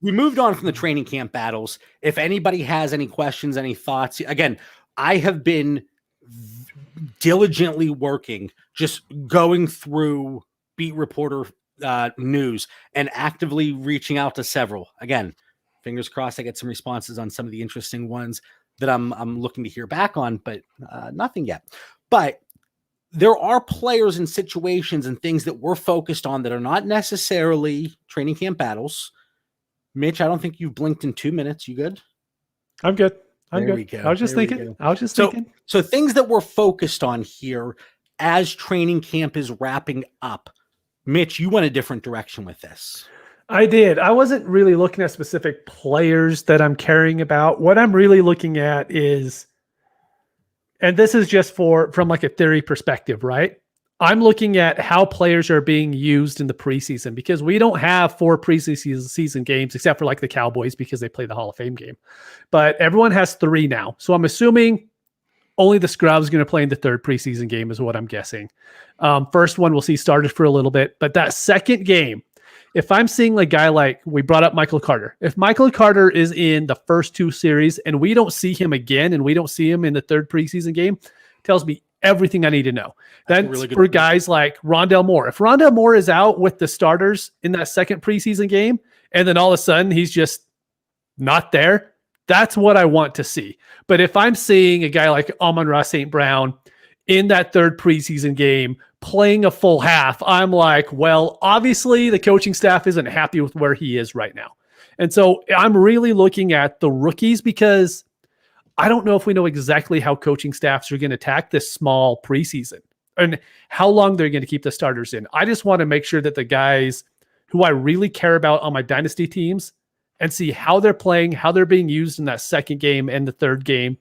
we moved on from the training camp battles. If anybody has any questions, any thoughts, again, I have been diligently working, just going through beat reporter news and actively reaching out to several. Again, fingers crossed I get some responses on some of the interesting ones that I'm looking to hear back on, but nothing yet. But there are players and situations and things that we're focused on that are not necessarily training camp battles. Mitch, I don't think you've blinked in 2 minutes. You good? I'm good. I'm There good. we go. I was just There we thinking. go. I was just thinking. So things that we're focused on here as training camp is wrapping up. Mitch, you went a different direction with this. I did. I wasn't really looking at specific players that I'm caring about. What I'm really looking at is, and this is just from like a theory perspective, right? I'm looking at how players are being used in the preseason, because we don't have 4 preseason games except for like the Cowboys because they play the Hall of Fame game. But everyone has 3 now. So I'm assuming only the scrubs going to play in the 3rd preseason game is what I'm guessing. First one we'll see started for a little bit, but that second game, if I'm seeing a guy like we brought up Michael Carter, if Michael Carter is in the first 2 series and we don't see him again and we don't see him in the 3rd preseason game, tells me everything I need to know. Then really for guys like Rondell Moore, if Rondell Moore is out with the starters in that 2nd preseason game, and then all of a sudden he's just not there, that's what I want to see. But if I'm seeing a guy like Amon-Ra St. Brown in that 3rd preseason game playing a full half, I'm like, well, obviously the coaching staff isn't happy with where he is right now. And so I'm really looking at the rookies, because I don't know if we know exactly how coaching staffs are going to attack this small preseason and how long they're going to keep the starters in. I just want to make sure that the guys who I really care about on my dynasty teams and see how they're playing, how they're being used in that 2nd game and the 3rd game,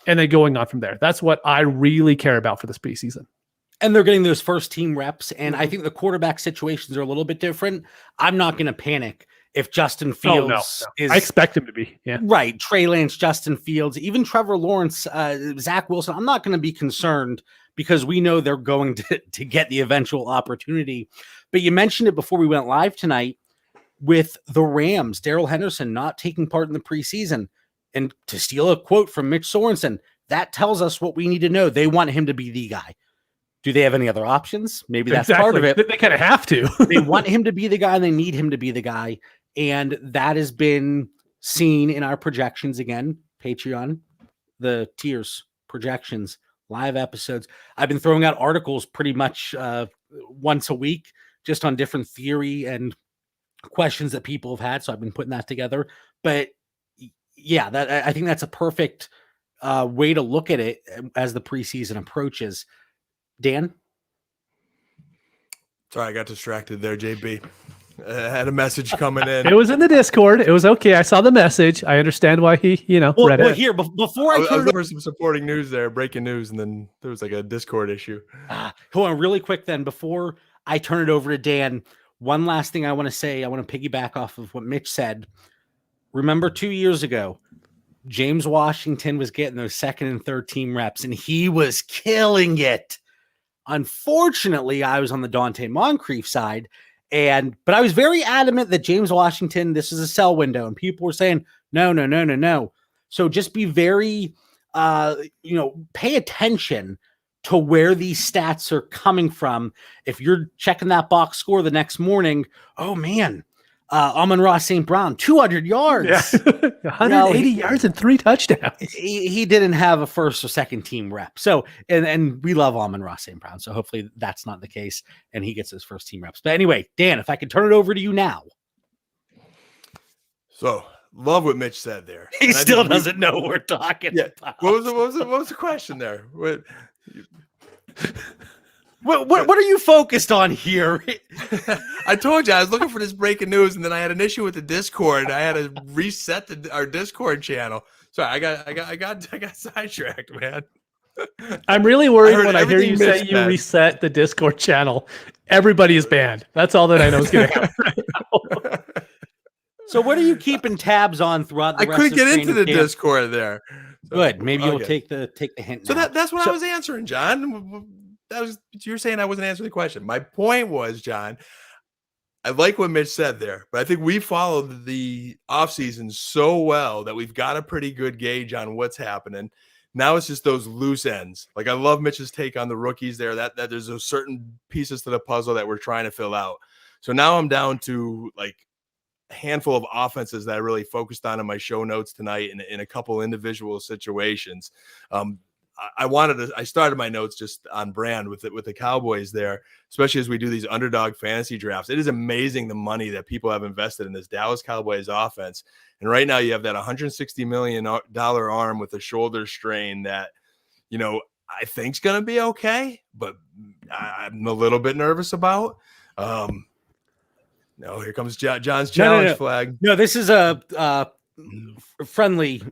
and then going on from there. That's what I really care about for this preseason. And they're getting those first team reps. And I think the quarterback situations are a little bit different. I'm not going to panic if Justin Fields is. I expect him to be. Yeah. Right. Trey Lance, Justin Fields, even Trevor Lawrence, Zach Wilson. I'm not going to be concerned because we know they're going to get the eventual opportunity. But you mentioned it before we went live tonight with the Rams, Darrell Henderson not taking part in the preseason. And to steal a quote from Mitch Sorensen, that tells us what we need to know. They want him to be the guy. Do they have any other options? Maybe that's part of it. They kind of have to. They want him to be the guy. They need him to be the guy. And that has been seen in our projections again. Patreon, the tiers, projections, live episodes. I've been throwing out articles pretty much once a week just on different theory and questions that people have had. So I've been putting that together. But yeah, I think that's a perfect way to look at it as the preseason approaches. Dan? Sorry, I got distracted there, JB. I had a message coming in. It was in the Discord. It was okay. I saw the message. I understand why he, read it. Here, before I was looking for some supporting news there, breaking news, and then there was like a Discord issue. Hold on really quick then. Before I turn it over to Dan, one last thing I want to say. I want to piggyback off of what Mitch said. Remember 2 years ago, James Washington was getting those 2nd and 3rd team reps, and he was killing it. Unfortunately, I was on the Dante Moncrief side, but I was very adamant that James Washington, this is a sell window, and people were saying, no. So just be very, pay attention to where these stats are coming from. If you're checking that box score the next morning, oh man, Amon-Ra St. Brown, 200 yards. Yeah. 180 yards and 3 touchdowns. He didn't have a 1st or 2nd team rep. So, and we love Amon-Ra St. Brown. So hopefully that's not the case and he gets his 1st team reps. But anyway, Dan, if I could turn it over to you now. So Love what Mitch said there. He still doesn't know what we're talking about. What was the question there? What are you focused on here? I told you I was looking for this breaking news, and then I had an issue with the Discord. I had to reset our Discord channel. Sorry, I got sidetracked, man. I'm really worried when I hear you say you reset the Discord channel. Everybody is banned. That's all that I know is going to happen right now. So what are you keeping tabs on throughout the rest of I couldn't get into the camp? Discord there. So, good. Maybe you'll take the hint. So now. that's what I was answering, John. You're saying I wasn't answering the question. My point was, John, I like what Mitch said there, but I think we followed the offseason so well that we've got a pretty good gauge on what's happening. Now it's just those loose ends. Like, I love Mitch's take on the rookies there, that there's those certain pieces to the puzzle that we're trying to fill out. So now I'm down to like a handful of offenses that I really focused on in my show notes tonight in a couple individual situations. I started my notes just on brand with the Cowboys there, especially as we do these underdog fantasy drafts. It is amazing the money that people have invested in this Dallas Cowboys offense. And right now you have that $160 million arm with a shoulder strain that, you know, I think's going to be okay, but I'm a little bit nervous about. No, here comes John's challenge flag. No, this is a friendly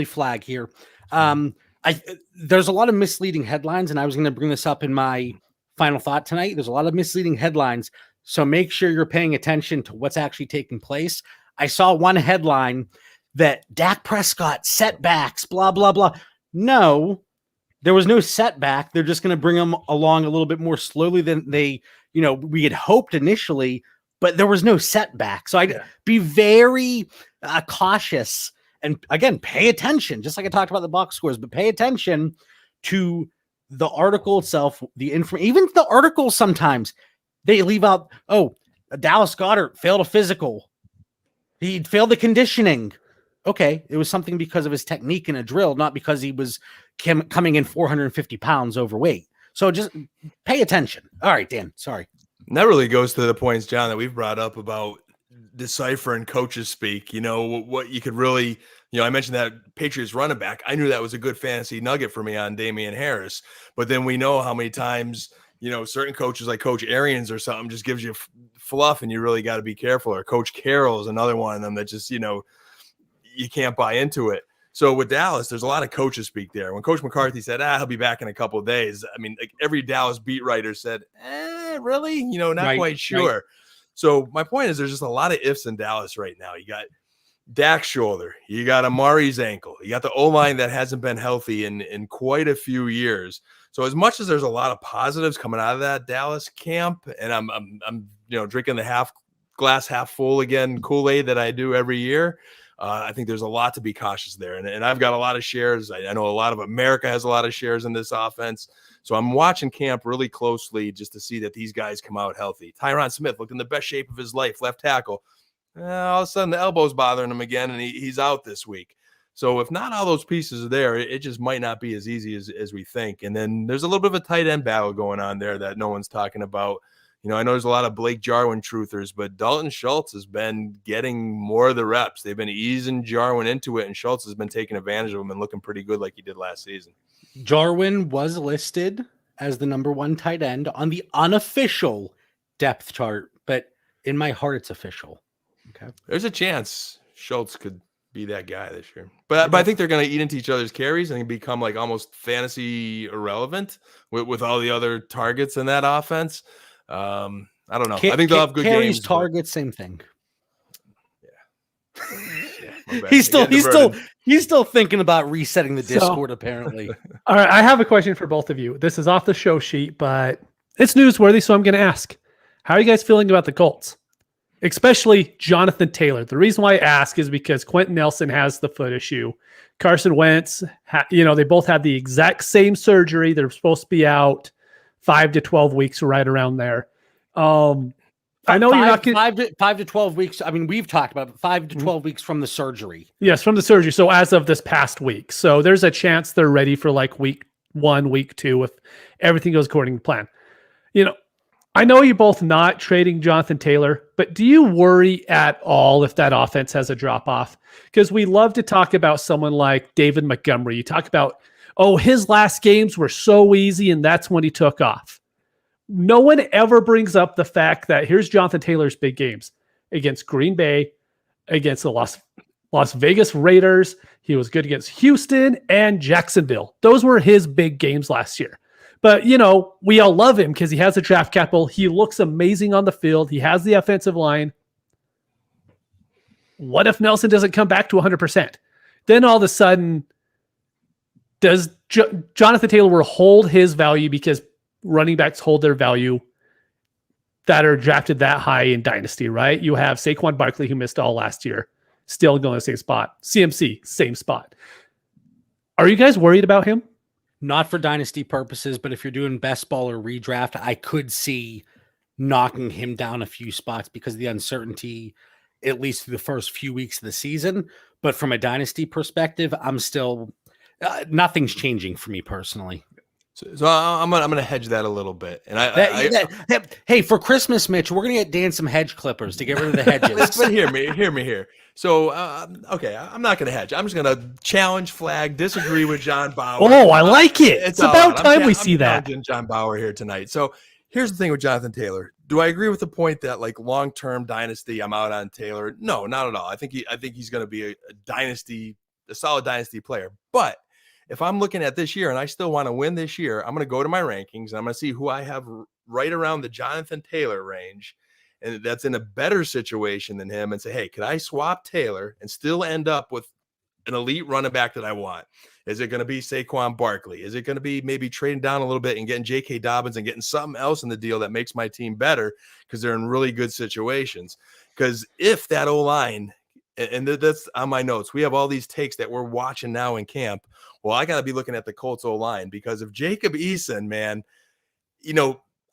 flag here. There's a lot of misleading headlines, and I was going to bring this up in my final thought tonight. There's a lot of misleading headlines, so make sure you're paying attention to what's actually taking place. I saw one headline that Dak Prescott setbacks, blah, blah, blah. No, there was no setback. They're just going to bring him along a little bit more slowly than we had hoped initially, but there was no setback. So I'd be very cautious. And again, pay attention, just like I talked about the box scores, but pay attention to the article itself, even the article sometimes they leave out, Dallas Goedert failed a physical. He failed the conditioning. Okay, it was something because of his technique in a drill, not because he was coming in 450 pounds overweight. So just pay attention. All right, Dan, sorry. And that really goes to the points, John, that we've brought up about deciphering coaches speak. You know, what you could really, I mentioned that Patriots running back. I knew that was a good fantasy nugget for me on Damian Harris. But then we know how many times, certain coaches like Coach Arians or something just gives you fluff, and you really got to be careful. Or Coach Carroll is another one of them that just, you can't buy into it. So with Dallas, there's a lot of coaches speak there. When Coach McCarthy said, he'll be back in a couple of days, I mean, like every Dallas beat writer said, really? Not quite sure. Right. So my point is there's just a lot of ifs in Dallas right now. You got Dak's shoulder. You got Amari's ankle. You got the O-line that hasn't been healthy in quite a few years. So as much as there's a lot of positives coming out of that Dallas camp, and I'm drinking the glass half full again Kool-Aid that I do every year, I think there's a lot to be cautious there. And I've got a lot of shares. I know a lot of America has a lot of shares in this offense. So I'm watching camp really closely just to see that these guys come out healthy. Tyron Smith looked in the best shape of his life, left tackle. All of a sudden the elbow's bothering him again, and he's out this week. So if not all those pieces are there, it just might not be as easy as we think. And then there's a little bit of a tight end battle going on there that no one's talking about. I know there's a lot of Blake Jarwin truthers, but Dalton Schultz has been getting more of the reps. They've been easing Jarwin into it, and Schultz has been taking advantage of him and looking pretty good like he did last season. Jarwin was listed as the number one tight end on the unofficial depth chart, but in my heart, it's official. Okay. There's a chance Schultz could be that guy this year, but I think they're going to eat into each other's carries and become like almost fantasy irrelevant with all the other targets in that offense. I don't know. I think they'll have good carries, games. Targets, same thing. Yeah. He's still thinking about resetting the Discord, apparently. All right, I have a question for both of you. This is off the show sheet, but it's newsworthy, so I'm going to ask. How are you guys feeling about the Colts? Especially Jonathan Taylor. The reason why I ask is because Quentin Nelson has the foot issue. Carson Wentz, they both had the exact same surgery. They're supposed to be out 5 to 12 weeks, right around there. I know you're not getting 5 to 12 weeks. I mean, we've talked about it, 5 to 12 weeks from the surgery. Yes, from the surgery. So as of this past week. So there's a chance they're ready for like week 1, week 2 if everything goes according to plan. I know you're both not trading Jonathan Taylor, but do you worry at all if that offense has a drop off? Because we love to talk about someone like David Montgomery. You talk about, his last games were so easy and that's when he took off. No one ever brings up the fact that here's Jonathan Taylor's big games against Green Bay, against the Las Vegas Raiders. He was good against Houston and Jacksonville. Those were his big games last year. But, we all love him because he has the draft capital. He looks amazing on the field. He has the offensive line. What if Nelson doesn't come back to 100%? Then all of a sudden, does Jonathan Taylor will hold his value because running backs hold their value that are drafted that high in Dynasty, right? You have Saquon Barkley, who missed all last year, still going to the same spot. CMC, same spot. Are you guys worried about him? Not for Dynasty purposes, but if you're doing best ball or redraft, I could see knocking him down a few spots because of the uncertainty, at least through the first few weeks of the season. But from a dynasty perspective, I'm still nothing's changing for me personally. So I'm gonna hedge that a little bit. And hey, for Christmas, Mitch, we're gonna get Dan some hedge clippers to get rid of the hedges. But hear me here. So okay, I'm not gonna hedge. I'm just gonna challenge flag, disagree with John Bauer. Oh, I like it. It's about time we see that. John Bauer here tonight. So here's the thing with Jonathan Taylor. Do I agree with the point that like long-term dynasty, I'm out on Taylor? No, not at all. I think he's going to be a solid dynasty player. But if I'm looking at this year and I still want to win this year, I'm going to go to my rankings and I'm going to see who I have right around the Jonathan Taylor range, and that's in a better situation than him, and say, hey, could I swap Taylor and still end up with an elite running back that I want? Is it going to be Saquon Barkley? Is it going to be maybe trading down a little bit and getting J.K. Dobbins and getting something else in the deal that makes my team better because they're in really good situations? Because if that O-line, and that's on my notes, we have all these takes that we're watching now in camp. Well, I got to be looking at the Colts O-line, because if Jacob Eason, man,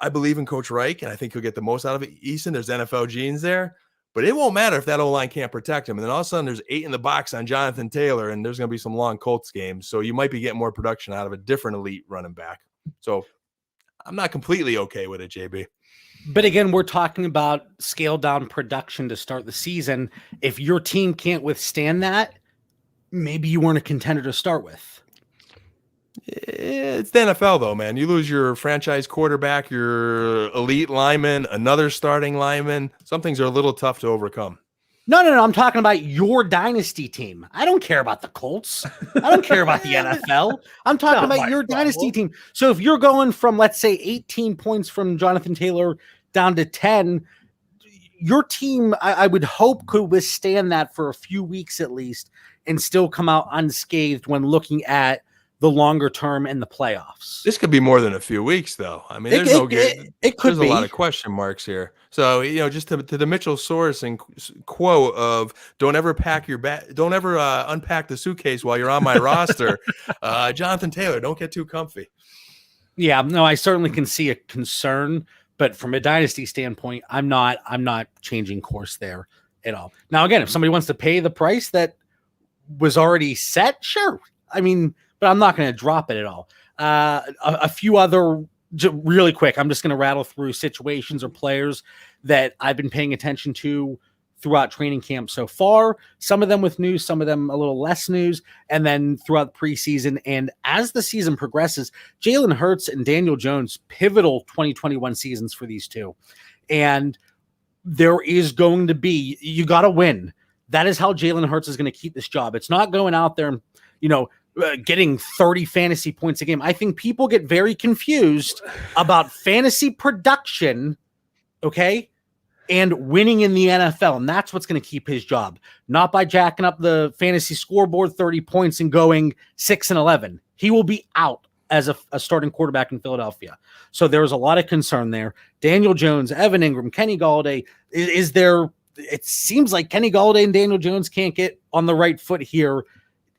I believe in Coach Reich, and I think he'll get the most out of it. Eason, there's NFL genes there. But it won't matter if that O-line can't protect him. And then all of a sudden there's 8 in the box on Jonathan Taylor, and there's going to be some long Colts games. So you might be getting more production out of a different elite running back. So I'm not completely okay with it, JB. But again, we're talking about scale down production to start the season. If your team can't withstand that, maybe you weren't a contender to start with. It's the NFL, though, man. You lose your franchise quarterback, your elite lineman, another starting lineman. Some things are a little tough to overcome. No. I'm talking about your dynasty team. I don't care about the Colts. I don't care about the NFL. I'm talking about your dynasty team. So if you're going from, let's say, 18 points from Jonathan Taylor down to 10, your team, I would hope, could withstand that for a few weeks at least and still come out unscathed when looking at the longer term and the playoffs. This could be more than a few weeks, though. I mean, there's there's a lot of question marks here. So, just to the Mitchell Sorensen quote of don't ever unpack the suitcase while you're on my roster. Jonathan Taylor, don't get too comfy. Yeah, no, I certainly can see a concern, but from a dynasty standpoint, I'm not changing course there at all. Now, again, if somebody wants to pay the price that was already set, sure. I mean, but I'm not going to drop it at all. A few other, really quick, I'm just going to rattle through situations or players that I've been paying attention to throughout training camp so far. Some of them with news, some of them a little less news, and then throughout the preseason. And as the season progresses, Jalen Hurts and Daniel Jones, pivotal 2021 seasons for these two. And there is going to be, you got to win. That is how Jalen Hurts is going to keep this job. It's not going out there and, getting 30 fantasy points a game. I think people get very confused about fantasy production, okay, and winning in the NFL. And that's what's going to keep his job, not by jacking up the fantasy scoreboard 30 points and going 6-11. He will be out as a starting quarterback in Philadelphia. So there's a lot of concern there. Daniel Jones, Evan Ingram, Kenny Golladay, is there. It seems like Kenny Golladay and Daniel Jones can't get on the right foot here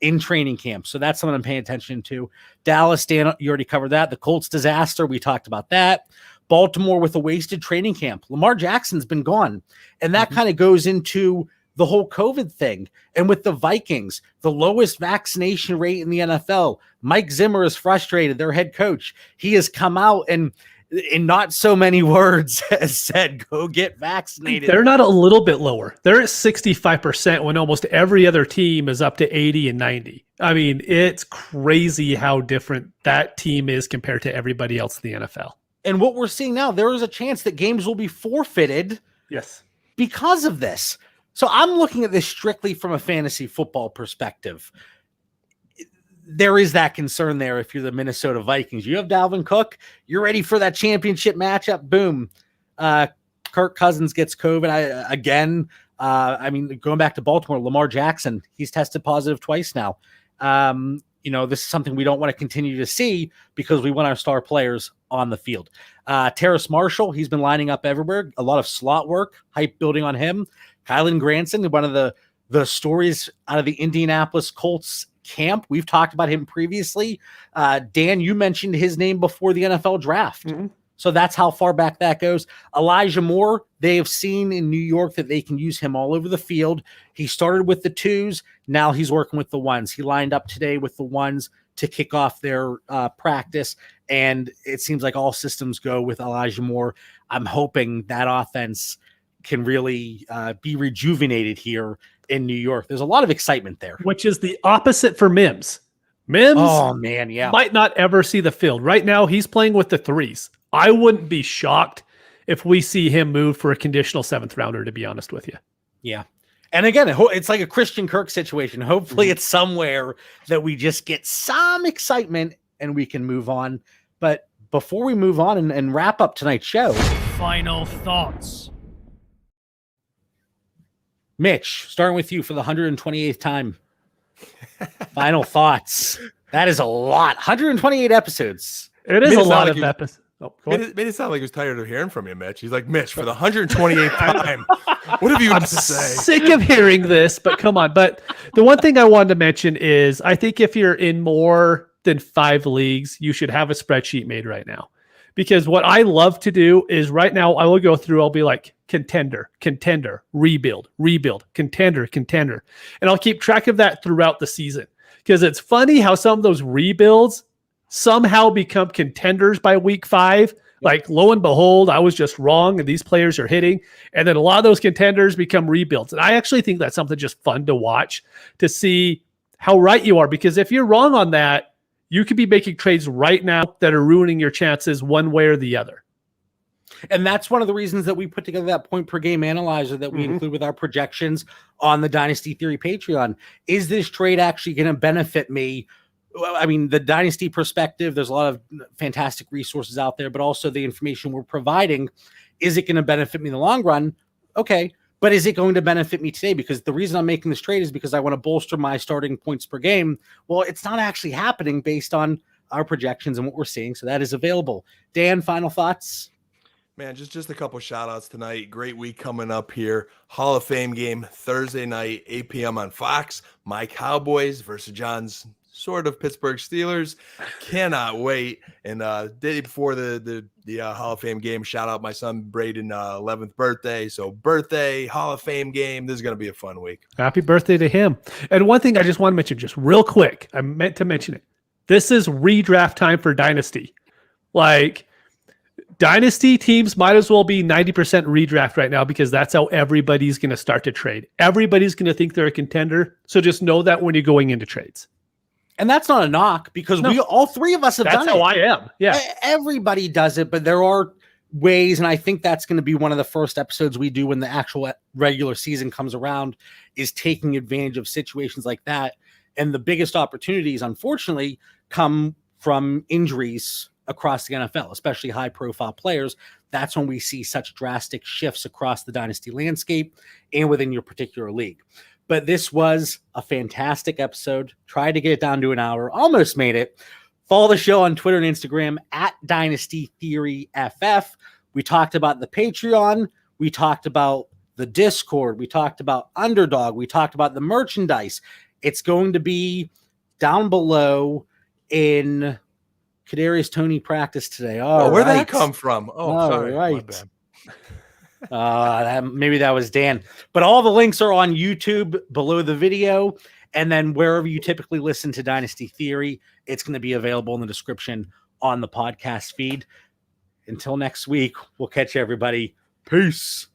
in training camp. So that's something I'm paying attention to. Dallas, Dan, you already covered that. The Colts disaster, we talked about that. Baltimore with a wasted training camp. Lamar Jackson's been gone. And that kind of goes into the whole COVID thing. And with the Vikings, the lowest vaccination rate in the NFL. Mike Zimmer is frustrated, their head coach. He has come out and in not so many words has said, go get vaccinated. They're not a little bit lower. They're at 65% when almost every other team is up to 80 and 90. I mean, it's crazy how different that team is compared to everybody else in the NFL. And what we're seeing now, there is a chance that games will be forfeited because of this. So I'm looking at this strictly from a fantasy football perspective. There is that concern there if you're the Minnesota Vikings. You have Dalvin Cook. You're ready for that championship matchup. Boom. Kirk Cousins gets COVID again. Going back to Baltimore, Lamar Jackson, he's tested positive twice now. This is something we don't want to continue to see because we want our star players on the field. Terrace Marshall, he's been lining up everywhere. A lot of slot work, hype building on him. Kylan Granson, one of the stories out of the Indianapolis Colts camp. We've talked about him previously. Dan, you mentioned his name before the NFL draft. So that's how far back that goes. Elijah Moore, they have seen in New York that they can use him all over the field. He started with the 2s. Now he's working with the 1s. He lined up today with the 1s to kick off their practice. And it seems like all systems go with Elijah Moore. I'm hoping that offense can really be rejuvenated here in New York. There's a lot of excitement there. Which is the opposite for Mims. Mims oh, man, yeah, might not ever see the field. Right now, he's playing with the 3s. I wouldn't be shocked if we see him move for a conditional 7th rounder, to be honest with you. Yeah. And again, it's like a Christian Kirk situation. Hopefully it's somewhere that we just get some excitement and we can move on. But before we move on and wrap up tonight's show, final thoughts. Mitch, starting with you for the 128th time. Final thoughts. That is a lot. 128 episodes. It is a lot of episodes. Oh, made it sound like he was tired of hearing from you, Mitch. He's like, Mitch, for the 128th time, what have you got to say? Sick of hearing this, but come on. But the one thing I wanted to mention is I think if you're in more than 5 leagues, you should have a spreadsheet made right now. Because what I love to do is right now I will go through, I'll be like contender, rebuild, contender. And I'll keep track of that throughout the season. Because it's funny how some of those rebuilds somehow become contenders by week 5. Like, lo and behold, I was just wrong and these players are hitting. And then a lot of those contenders become rebuilds. And I actually think that's something just fun to watch to see how right you are. Because if you're wrong on that, you could be making trades right now that are ruining your chances one way or the other. And that's one of the reasons that we put together that point per game analyzer that we include with our projections on the Dynasty Theory Patreon. Is this trade actually going to benefit me? I mean, the Dynasty perspective, there's a lot of fantastic resources out there, but also the information we're providing. Is it going to benefit me in the long run? Okay. But is it going to benefit me today? Because the reason I'm making this trade is because I want to bolster my starting points per game. Well, it's not actually happening based on our projections and what we're seeing. So that is available. Dan, final thoughts? Man, just a couple shout outs tonight. Great week coming up here. Hall of Fame game Thursday night, 8 p.m. on Fox. My Cowboys versus John's sort of Pittsburgh Steelers. Cannot wait. And day before the Hall of Fame game, shout out my son Braden 11th birthday. So birthday, Hall of Fame game. This is going to be a fun week. Happy birthday to him. And one thing I just want to mention just real quick. I meant to mention it. This is redraft time for Dynasty. Like, Dynasty teams might as well be 90% redraft right now because that's how everybody's going to start to trade. Everybody's going to think they're a contender. So just know that when you're going into trades. And that's not a knock because we all 3 of us have done it. That's how I am. Yeah. Everybody does it, but there are ways, and I think that's going to be one of the first episodes we do when the actual regular season comes around, is taking advantage of situations like that. And the biggest opportunities, unfortunately, come from injuries across the NFL, especially high-profile players. That's when we see such drastic shifts across the Dynasty landscape and within your particular league. But this was a fantastic episode. Tried to get it down to an hour. Almost made it. Follow the show on Twitter and Instagram at Dynasty Theory FF. We talked about the Patreon. We talked about the Discord. We talked about Underdog. We talked about the merchandise. It's going to be down below in Kadarius Toney practice today. Where'd that come from? Sorry. Right. Maybe that was Dan. But all the links are on YouTube below the video. And then wherever you typically listen to Dynasty Theory, it's going to be available in the description on the podcast feed. Until next week, we'll catch you, everybody. Peace.